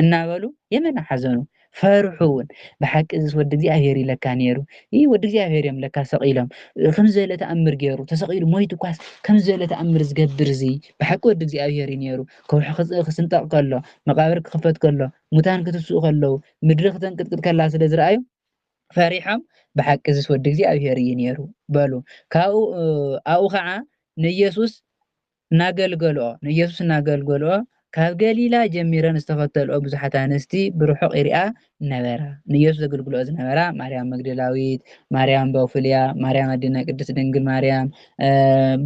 እናበሉ የመና ሓዘኑ ፈርሑ እውን ብሓቂ እዚ ወዲ እግዚኣብሄር ለካ ነይሩ ይህ ወዲ እግዚኣብሄር እዮም ለካ ሰቂሎም ከም ዝበለ ተኣምር ገይሩ ተሰቂሉ ሞይቱ ኳስ ከም ዝበለ ተኣምር ዝገብር እዚ ብሓቂ ወዲ እግዚኣብሄር ነይሩ ከውሒ ክስንጠቅ ከሎ መቃብር ክክፈት ከሎ ሙታን ክትስኡ ከለው ምድሪ ክትንቅጥቅጥ ከላ ስለ ዝረኣዩ ፈሪሖም ብሓቂ እዚ ወዲ እግዚኣብሄር እዩ ነይሩ በሉ ኣብኡ ከዓ ንኢየሱስ እናገልገልኦ ካብ ገሊላ ጀሚረን ዝተኸተልኦ ብዙሓት ኣንስቲ ብርሑቕ ይሪኣ ነበራ ንኢየሱስ ዘገልግልኦ ዝነበራ ማርያም መግደላዊት ማርያም ባውፍልያ ማርያም ኣዴና ቅድስት ድንግል ማርያም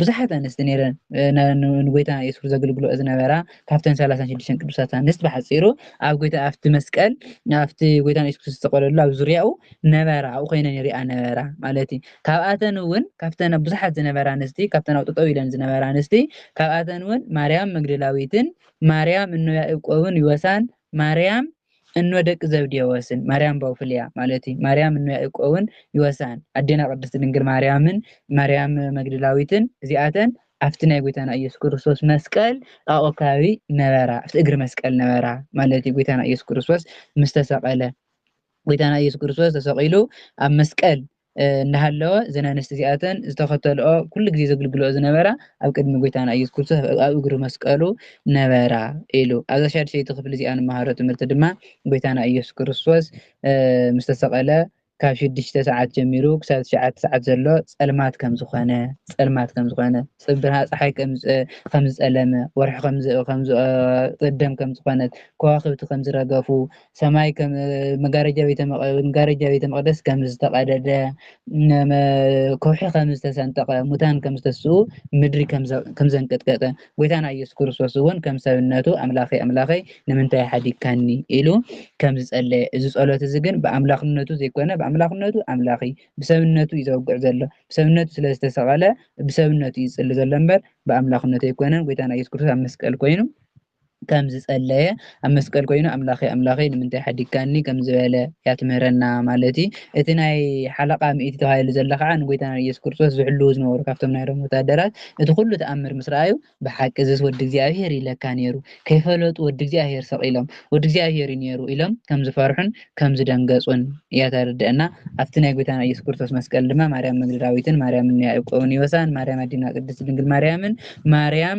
ብዙሓት ኣንስቲ ነይረን ንጎይታ ኢየሱስ ዘገልግልኦ ዝነበራ ካብተን 36 ቅዱሳት ኣንስቲ ብሓፂሩ ኣብ ጎይታ ኣብቲ መስቀል ኣብቲ ጎይታ ኢየሱስ ዝተቆለሉ ኣብ ዙርያኡ ነበራ ኣብኡ ኮይነን ይሪኣ ነበራ ማለት እዩ ካብኣተን እውን ካብተን ብዙሓት ዝነበራ ኣንስቲ ካብተን ኣብ ጠጠው ኢለን ዝነበራ ኣንስቲ ካብኣተን እውን ማርያም መግደላዊትን ማርያም እኖ ያዕቆብን ዮሳን ማርያም እኖ ደቂ ዘብዴዎስን ማርያም ባውፍልያ ማለት እዩ ማርያም እኖ ያዕቆብን ዮሳን ኣዴና ቅድስት ድንግል ማርያምን ማርያም መግደላዊትን እዚኣተን ኣብቲ ናይ ጎይታና ኢየሱስ ክርስቶስ መስቀል ኣብኡ ከባቢ ነበራ ኣብቲ እግሪ መስቀል ነበራ ማለት እዩ ጎይታና ኢየሱስ ክርስቶስ ምስ ተሰቀለ ጎይታና ኢየሱስ ክርስቶስ ተሰቂሉ ኣብ መስቀል እናሃለወ እዘን ኣንስቲ እዚኣተን ዝተኸተልኦ ኩሉ ግዜ ዘገልግልኦ ዝነበራ ኣብ ቅድሚ ጎይታና ኢየሱስ ክርስቶስ ኣብ እግሪ መስቀሉ ነበራ ኢሉ ኣብዛ 6ይቲ ክፍሊ እዚኣ ንመሃሮ ትምህርቲ ድማ ጎይታና ኢየሱስ ክርስቶስ ምስ ተሰቀለ ካብ 6 ሰዓት ጀሚሩ ክሳብ 9 ሰዓት ዘሎ ጸልማት ከም ዝኾነ ፀሓይ ከም ዝጸለመ ወርሒ ከም ቅደም ከም ዝኾነት ከዋኽብቲ ከም ዝረገፉ ሰማይ ከም መጋረጃ ቤተ መቅደስ ከም ዝተቀደደ ከውሒ ከም ዝተሰንጠቀ ሙታን ከም ዝተስኡ ምድሪ ከም ዘንቀጥቀጠ ጎይታና ኢየሱስ ክርስቶስ እውን ከም ሰብነቱ አምላኸይ ንምንታይ ሓዲካኒ ኢሉ ከም ዝጸለየ እዚ ጸሎት እዚ ግን ብአምላኽነቱ ዘይኮነ ብአምላኽነቱ አምላኺ ብሰብነቱ እዩ ዘውግዕ ዘሎ ብሰብነቱ ስለ ዝተሰቀለ ብሰብነቱ ይጽሊ ዘሎ እምበር ብአምላኽነቱ ኣይኮነን ጎይታና ኢየሱስ ክርስቶስ ኣብ መስቀል ኮይኑ ከም ዝጸለየ ኣብ መስቀል ኮይኑ አምላኸይ ንምንታይ ሓዲካኒ ከም ዝበለ ያትምህረና ማለት እዩ እቲ ናይ ሓለቃ ሚእቲ ተባሂሉ ዘላ ከዓ ንጎይታና ኢየሱስ ክርስቶስ ዝሕልው ዝነበሩ ካብቶም ናይ ሮም ወታደራት እቲ ኩሉ ተኣምር ምስ ረኣዩ ብሓቂ እዚ ወዲ እግዚኣብሔር ይለካ ነይሩ ከይፈለጡ ወዲ እግዚኣብሔር ሰቂሎም ወዲ እግዚኣብሔር ነይሩ ኢሎም ከም ዝፈርሑን ከም ዝደንገጹን እያ ተርድአና ኣብቲ ናይ ጎይታና ኢየሱስ ክርስቶስ መስቀል ድማ ማርያም መግደላዊትን ማርያም ያዕቆብን ማርያም አዲና ቅድስት ድንግል ማርያምን ማርያም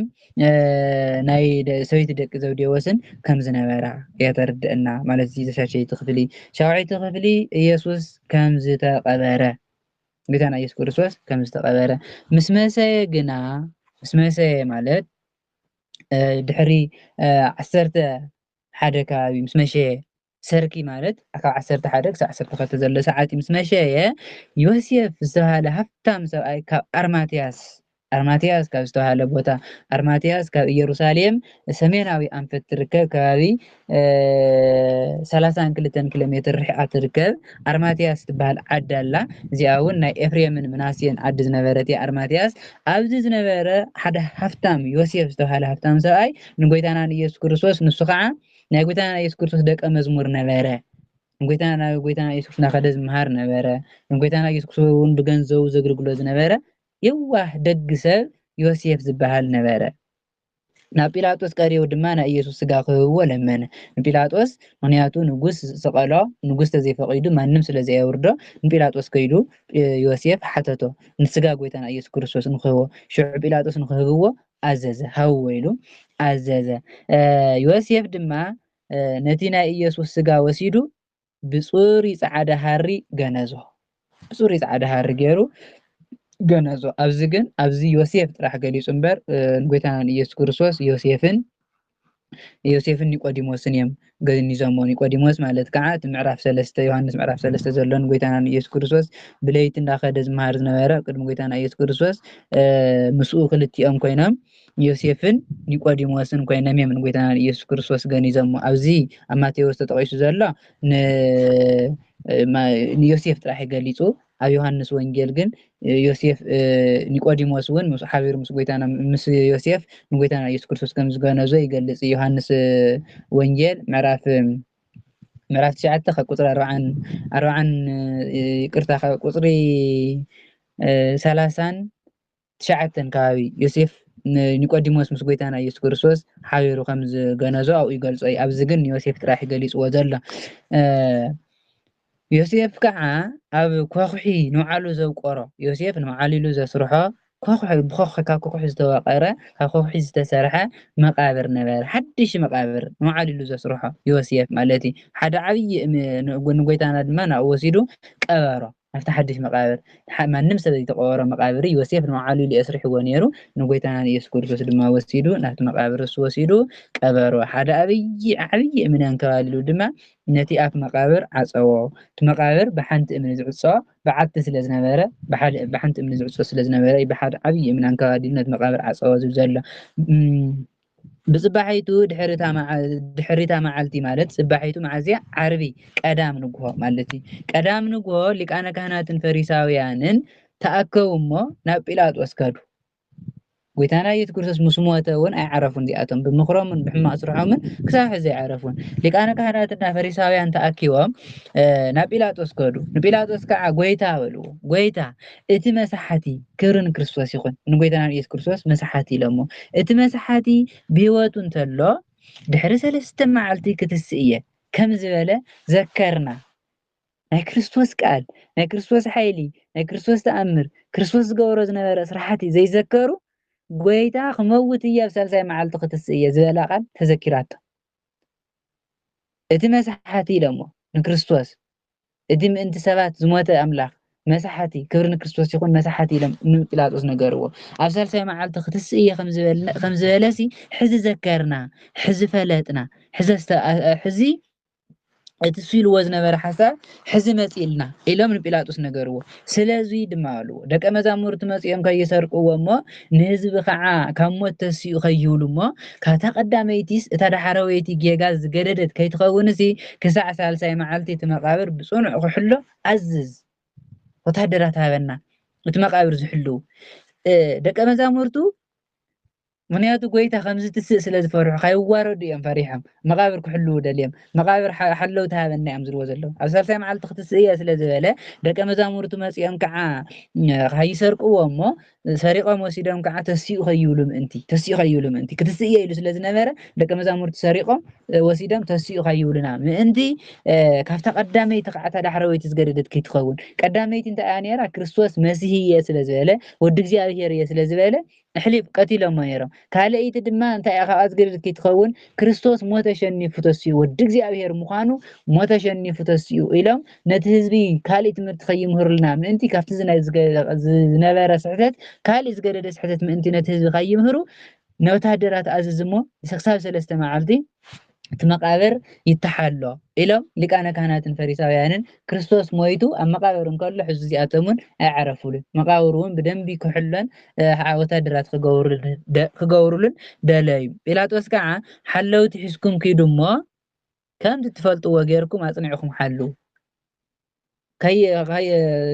ናይ ሰበይቲ ደቂ ዘብዴዎስን ከም ዝነበራ የተርድአና ማለት እዚ ሻሸይቲ ክፍሊ ሻውዓይቲ ክፍሊ ኢየሱስ ከም ዝተቀበረ ጌታና ኢየሱስ ክርስቶስ ከም ዝተቀበረ ምስ መሰየ ግና ምስ መሰየ ማለት ድሕሪ 11 ከባቢ ምስ መሸየ ሰርኪ ማለት ካብ 11 ክሳብ 12 ዘሎ ሰዓት ምስ መሸየ ዮሴፍ ዝተባሃለ ሃብታም ሰብኣይ ካብ አርማትያስ ካብ ዝተባሃለ ቦታ አርማትያስ ካብ ኢየሩሳሌም ሰሜናዊ አንፈት ትርከብ ከባቢ 32 ኪሎ ሜትር ርሕቃ ትርከብ አርማትያስ ትበሃል ዓዲ ኣላ እዚኣ እውን ናይ ኤፍሬምን ምናስየን ዓዲ ዝነበረት እያ አርማትያስ ኣብዚ ዝነበረ ሓደ ሃብታም ዮሴፍ ዝተባሃለ ሃብታም ሰብኣይ ንጎይታና ኢየሱስ ክርስቶስ ንሱ ከዓ ናይ ጎይታና ኢየሱስ ክርስቶስ ደቀ መዝሙር ነበረ ጎይታና ኢየሱስ ናኸደ ዝምሃር ነበረ ጎይታና ኢየሱስ ክርስቶስ እውን ብገንዘቡ ዘገልግሎ ዝነበረ የዋህ ደግ ሰብ ዮሴፍ ዝበሃል ነበረ ናብ ጲላጦስ ቀሪቡ ድማ ናይ ኢየሱስ ስጋ ክህብዎ ለመነ ጲላጦስ ምክንያቱ ንጉስ ሰቀሎ ንጉስ ተዘይፈቂዱ ማንም ስለ ዘየውርዶ ጲላጦስ ከይዱ ዮሴፍ ሓተቶ ንስጋ ጎይታና ኢየሱስ ክርስቶስ ንክህቦ ሽዑ ጲላጦስ ንክህብዎ አዘዘ ሃው ኢሉ አዘዘ ዮሴፍ ድማ ነቲ ናይ ኢየሱስ ስጋ ወሲዱ ብፁሪ ጻዕዳ ሃሪ ገነዞ ብፁሪ ጻዕዳ ሃሪ ገይሩ ገነዞ ኣብዚ ዮሴፍ ጥራሕ ገሊጹ እምበር ጎይታና ኢየሱስ ክርስቶስ ዮሴፍን ኒቆዲሞስን እዮም ገኒዞሞ ኒቆዲሞስ ማለት ከዓ እቲ ምዕራፍ 3 ዮሐንስ ምዕራፍ 3 ዘሎን ጎይታና ኢየሱስ ክርስቶስ ብለይቲ እንዳኸደ ዝመሃር ዝነበረ ቅድሚ ጎይታና ኢየሱስ ክርስቶስ ምስኡ ክልቲኦም ኮይኖም ዮሴፍን ኒቆዲሞስን ኮይኖም እዮም ጎይታና ኢየሱስ ክርስቶስ ገኒዞሞ ኣብዚ ኣብ ማቴዎስ ተጠቂሱ ዘሎ ንዮሴፍ ጥራሕ ገሊጹ ኣብ ዮሐንስ ወንጌል ግን ዮሴፍ ኒቆዲሞስ እውን ምስ ሓቢሩ ምስ ጎይታና ምስ ዮሴፍ ንጎይታና ኢየሱስ ክርስቶስ ከም ዝገነዞ ይገልጽ ዮሐንስ ወንጌል ምዕራፍ 9 ቁጥሪ 40 ይቅርታ ቁጥሪ 39 ከባቢ ዮሴፍ ኒቆዲሞስ ምስ ጎይታና ኢየሱስ ክርስቶስ ሓቢሩ ከም ዝገነዞ ኣብኡ ይገልጾ ኣብዚ ግን ዮሴፍ ጥራሕ ገሊጽዎ ዘሎ ዮሴፍ ከዓ ኣብ ኮኽሒ ንባዕሉ ዘውቆሮ ዮሴፍ ንባዕሉ ዘስርሖ ኮኽሒ ካብ ኮኽሒ ዝተዋቀረ ካብ ኮኽሒ ዝተሰርሐ መቃብር ነበረ ሓድሽ መቃብር ንባዕሉ ዘስርሖ ዮሴፍ ማለት እዩ ሓደ ዓብይ ንጎይታና ድማ ናብ ወሲዱ ቀበሮ ኣብቲ ሓድሽ መቃብር ማንም ሰብ ዘይተቀበሮ መቃብር ዮሴፍ ንባዕሉ የስርሕዎ ነይሩ ንጎይታና ኢየሱስ ክርስቶስ ድማ ወሲዱ ናብቲ መቃብር ወሲዱ ቀበሮ ሓደ ዓብይ እምነን ከባሊሉ ድማ ነቲ ኣፍ መቃብር ዓፀዎ እቲ መቃብር ብሓንቲ እምኒ ዝዕፆ ብዓቲ ስለ ዝነበረ ብሓንቲ እምኒ ዝዕፆ ስለ ዝነበረ ብሓደ ዓብይ እምኒ ከባሊሉ ነቲ መቃብር ዓፀዎ ዝብል ዘሎ ብጽባሒቱ ድሕሪታ መዓልቲ ማለት ጽባሒቱ መዓዝያ ዓርቢ ቀዳም ንግሆ ማለት እዩ ቀዳም ንግሆ ሊቃነ ካህናትን ፈሪሳውያንን ተኣከቡ እሞ ናብ ጲላጦስ ከዱ ጎይታና ኢየሱስ ክርስቶስ ምስ ሞተ እውን ኣይዓረፉን ዚኣቶም ብምኽሮምን ብሕማቅ ስርሖምን ክሳብ ሕዚ ኣይዓረፉን ሊቃነ ካህናትና ፈሪሳውያን ተኣኪቦም ናብ ጲላጦስ ከዱ ንጲላጦስ ከዓ ጎይታ በልዎ ጎይታ እቲ መሳሓቲ ክብርን ክርስቶስ ይኹን ንጎይታና ኢየሱስ ክርስቶስ መሳሓቲ ኢሎሞ እቲ መሳሓቲ ብህይወቱ እንተሎ ድሕሪ 3 መዓልቲ ክትስእ እየ ከም ዝበለ ዘከርና ናይ ክርስቶስ ቃል ናይ ክርስቶስ ሓይሊ ናይ ክርስቶስ ተኣምር ክርስቶስ ዝገበሮ ዝነበረ ስራሕቲ ዘይዘከሩ ጎይታ ክመውት እያ ኣብ 3 መዓልቲ ክትስእ እየ ዝበላ ቃል ተዘኪራቶ እቲ መሳሓቲ ኢሎሞ ንክርስቶስ እቲ ምእንቲ ሰባት ዝሞተ ኣምላኽ መሳሓቲ ክብሪ ንክርስቶስ ይኹን መሳሓቲ ኢሎም ንጲላጦስ ነገርዎ። ኣብ ሳልሳይ መዓልቲ ክትስእ እየ ከም ዝበለሲ ሕዚ ዘከርና፣ ሕዚ ፈለጥና፣ ሕዚ እቲ ስኢልዎ ዝነበረ ሓሳብ ሕዚ መፂልና ኢሎም ንጲላጦስ ነገርዎ። ስለዚ ድማ ኣልዎ ደቀ መዛሙርቲ መፂኦም ከይሰርቅዎ እሞ ንህዝቢ ከዓ ካብ ሞት ተሲኡ ከይብሉ እሞ ካብታ ቀዳመይቲስ እታ ዳሕራወይቲ ጌጋ ዝገደደት ከይትኸውን እዚ ክሳዕ ሳልሳይ መዓልቲ እቲ መቃብር ብፅኑዕ ክሕሎ ኣዝዝ። ወታደራት ሃበና እቲ መቃብር ዝሕልው ደቀ መዛሙርቱ ምክንያቱ ጎይታ ከምዚ ትስእ ስለ ዝፈርሑ ከይዋረዱ እዮም ፈሪሖም መቃብር ክሕልው ደልዮም መቃብር ሓለው ተሃበና እዮም ዝብልዎ ዘለዉ። ኣብ ሳልሳይ መዓልቲ ክትስእ እየ ስለ ዝበለ ደቀ መዛሙርቱ መፂኦም ከዓ ከይሰርቅዎ እሞ ሰሪቆም ወሲዶም ከዓ ተሲኡ ከይብሉ ምእንቲ ክትስእ እየ ኢሉ ስለ ዝነበረ ደቀ መዛሙርቱ ሰሪቆም ወሲዶም ተሲኡ ከይብሉና ምእንቲ ካብታ ቀዳመይቲ ከዓ እታ ዳሕራወይቲ ዝገደደት ከይትኸውን። ቀዳመይቲ እንታይ እያ ነይራ? ክርስቶስ መሲህ እየ ስለ ዝበለ ወዲ እግዚኣብሔር እየ ስለ ዝበለ እሕሊፍ ቀቲሎሞ ነይሮም። ካልአይቲ ድማ እንታይ እያ ካብኣ ዝገደደት ከይትኸውን ክርስቶስ ሞተ ሸኒፉ ተሲኡ ወዲ እግዚኣብሔር ምዃኑ ሞተ ሸኒፉ ተሲኡ ኢሎም ነቲ ህዝቢ ካሊእ ትምህርቲ ከይምህሩልና ምእንቲ ካብቲ ዝነበረ ስሕተት ካሊእ ዝገደደ ስሕተት ምእንቲ ነቲ ህዝቢ ከይምህሩ ንወታደራት ኣዝዝ እሞ ክሳብ 3 መዓልቲ እቲ መቃብር ይተሓሎ ኢሎም ሊቃነ ካህናትን ፈሪሳውያንን ክርስቶስ ሞይቱ ኣብ መቃብር እንከሎ ሕዚ እዚኣቶምን ኣይዓረፉሉን። መቃብር እውን ብደንቢ ክሕሎን ወታደራት ክገብሩልን ደለዩ። ጲላጦስ ከዓ ሓለውቲ ሒዝኩም ኪዱ እሞ ከምቲ ትፈልጥዎ ጌርኩም ኣፅኒዕኩም ሓልው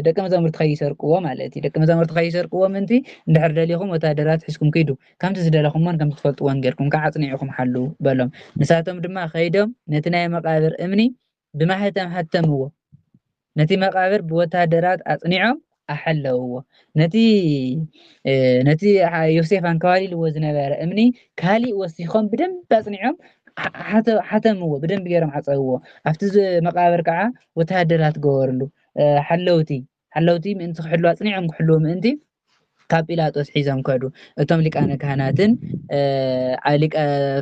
ደቀ መዛሙርቲ ከይሰርቅዎ ማለት እዩ። ደቀ መዛሙርቲ ከይሰርቅዎ ምንቲ እንድሕር ደሊኹም ወታደራት ሒዝኩም ኪዱ ከምቲ ዝደለኹሞን ከምቲ ትፈልጥዎን ጌርኩም ከዓ ኣፅኒዕኩም ሓልው በሎም። ንሳቶም ድማ ከይዶም ነቲ ናይ መቃብር እምኒ ብማሕተም ሓተምዎ። ነቲ መቃብር ብወታደራት ኣፅኒዖም ኣሐለውዎ። ነቲ ዮሴፍ አንከባሊልዎ ዝነበረ እምኒ ካሊእ ወሲኾም ብደንቢ ኣፅኒዖም ሓተምዎ፣ ብደንቢ ገይሮም ዓፀብዎ። ኣብቲ መቃብር ከዓ ወታደራት ገበርሉ ሓለውቲ ምእንቲ ክሕልው ኣፅኒዖም ክሕልው ምእንቲ ካብ ጲላጦስ ሒዞም ከዱ። እቶም ሊቃነ ካህናትን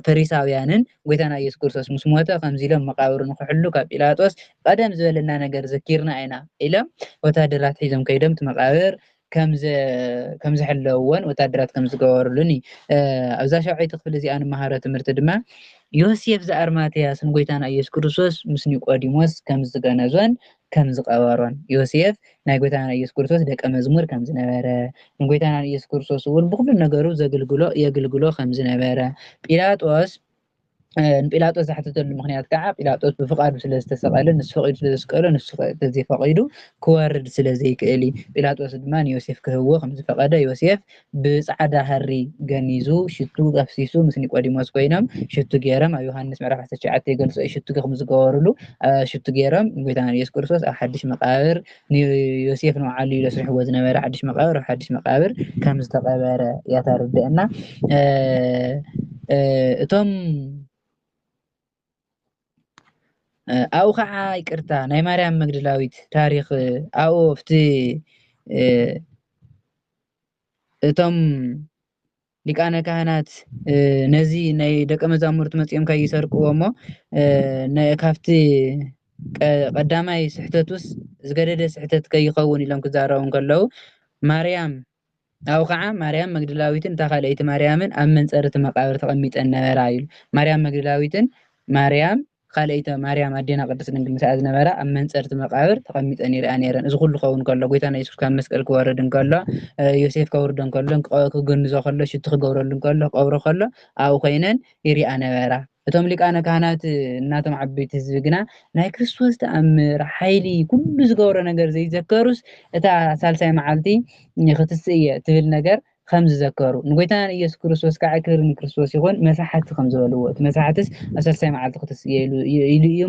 ፈሪሳውያንን ጎይታና ኢየሱስ ክርስቶስ ምስ ሞተ ከምዚ ኢሎም መቃብሩ ንክሕሉ ካብ ጲላጦስ ቀደም ዝበለና ነገር ዘኪርና ኢና ኢሎም ወታደራት ሒዞም ከይዶም እቲ መቃብር ከም ዝሕለውዎን ወታደራት ከም ዝገበሩሉን እዩ። ኣብዛ 7ይቲ ክፍሊ እዚኣ ንመሃሮ ትምህርቲ ድማ ዮሴፍ ዘኣርማትያስ ንጎይታና ኢየሱስ ክርስቶስ ምስ ኒቆዲሞስ ከም ዝገነዞን ከም ዝቀበሮን ዮሴፍ ናይ ጎይታና ኢየሱስ ክርስቶስ ደቀ መዝሙር ከም ዝነበረ ንጎይታና ኢየሱስ ክርስቶስ እውን ብኩሉ ነገሩ የገልግሎ ከም ዝነበረ ጲላጦስ ንጲላጦስ ዝሓተተሉ ምክንያት ከዓ ጲላጦስ ብፍቃዱ ስለ ዝተሰቀለ ንሱ ፈቂዱ ስለ ዝሰቀሎ ንሱ ተዘይፈቂዱ ክወርድ ስለ ዘይክእል ጲላጦስ ድማ ንዮሴፍ ክህብዎ ከም ዝፈቀደ ዮሴፍ ብፃዕዳ ሃሪ ገኒዙ ሽቱ ቀፍሲሱ ምስ ኒቆዲሞስ ኮይኖም ሽቱ ገይሮም ኣብ ዮሃንስ ምዕራፍ 19 ይገልፆ ሽቱ ከም ዝገበርሉ ሽቱ ገይሮም ጎይታና ኢየሱስ ክርስቶስ ኣብ ሓድሽ መቃብር ዮሴፍ ንባዕሉ ይሰሪሕዎ ዝነበረ ሓድሽ መቃብር ኣብ ሓድሽ መቃብር ከም ዝተቀበረ እያ ተርድአና። እቶም ኣብኡ ከዓ ይቅርታ ናይ ማርያም መግደላዊት ታሪክ ኣብኡ ኣብቲ እቶም ሊቃነ ካህናት ነዚ ናይ ደቀ መዛሙርቲ መፂኦም ከይሰርቅዎ እሞ ካብቲ ቀዳማይ ስሕተቱስ ዝገደደ ስሕተት ከይኸውን ኢሎም ክዛረቡ ከለው ማርያም ኣብኡ ከዓ ማርያም መግደላዊትን እታ ካልአይቲ ማርያምን ኣብ መንፀርቲ መቃብር ተቐሚጠን ነበራ ኢሉ ማርያም መግደላዊትን ማርያም ካልአይቲ ማርያም ኣዴና ቅድስት ድንግል ምስኣ ዝነበራ ኣብ መንፀርቲ መቃብር ተቐሚጠን ይርአ ነይረን። እዚ ኩሉ ክኸውን ከሎ ጎይታና ኢየሱስ ካብ መስቀል ክወርድ እንከሎ ዮሴፍ ከውርዶ እንከሎ ክገንዞ ከሎ ሽቱ ክገብረሉ እንከሎ ቀብሮ ከሎ ኣብኡ ኮይነን ይርኣ ነበራ። እቶም ሊቃነ ካህናት እናቶም ዓበይቲ ህዝቢ ግና ናይ ክርስቶስ ተኣምር ሓይሊ ኩሉ ዝገበሮ ነገር ዘይዘከሩስ እታ ሳልሳይ መዓልቲ ክትስእ እየ ትብል ነገር ከም ዝዘከሩ ንጎይታና ኢየሱስ ክርስቶስ ከዓ ክብሪ ንክርስቶስ ይኹን መሳሓቲ ከም ዝበልዎ እቲ መሳሓትስ ኣብ ሳልሳይ መዓልቲ ክትስእ እየ ኢሉ እዩ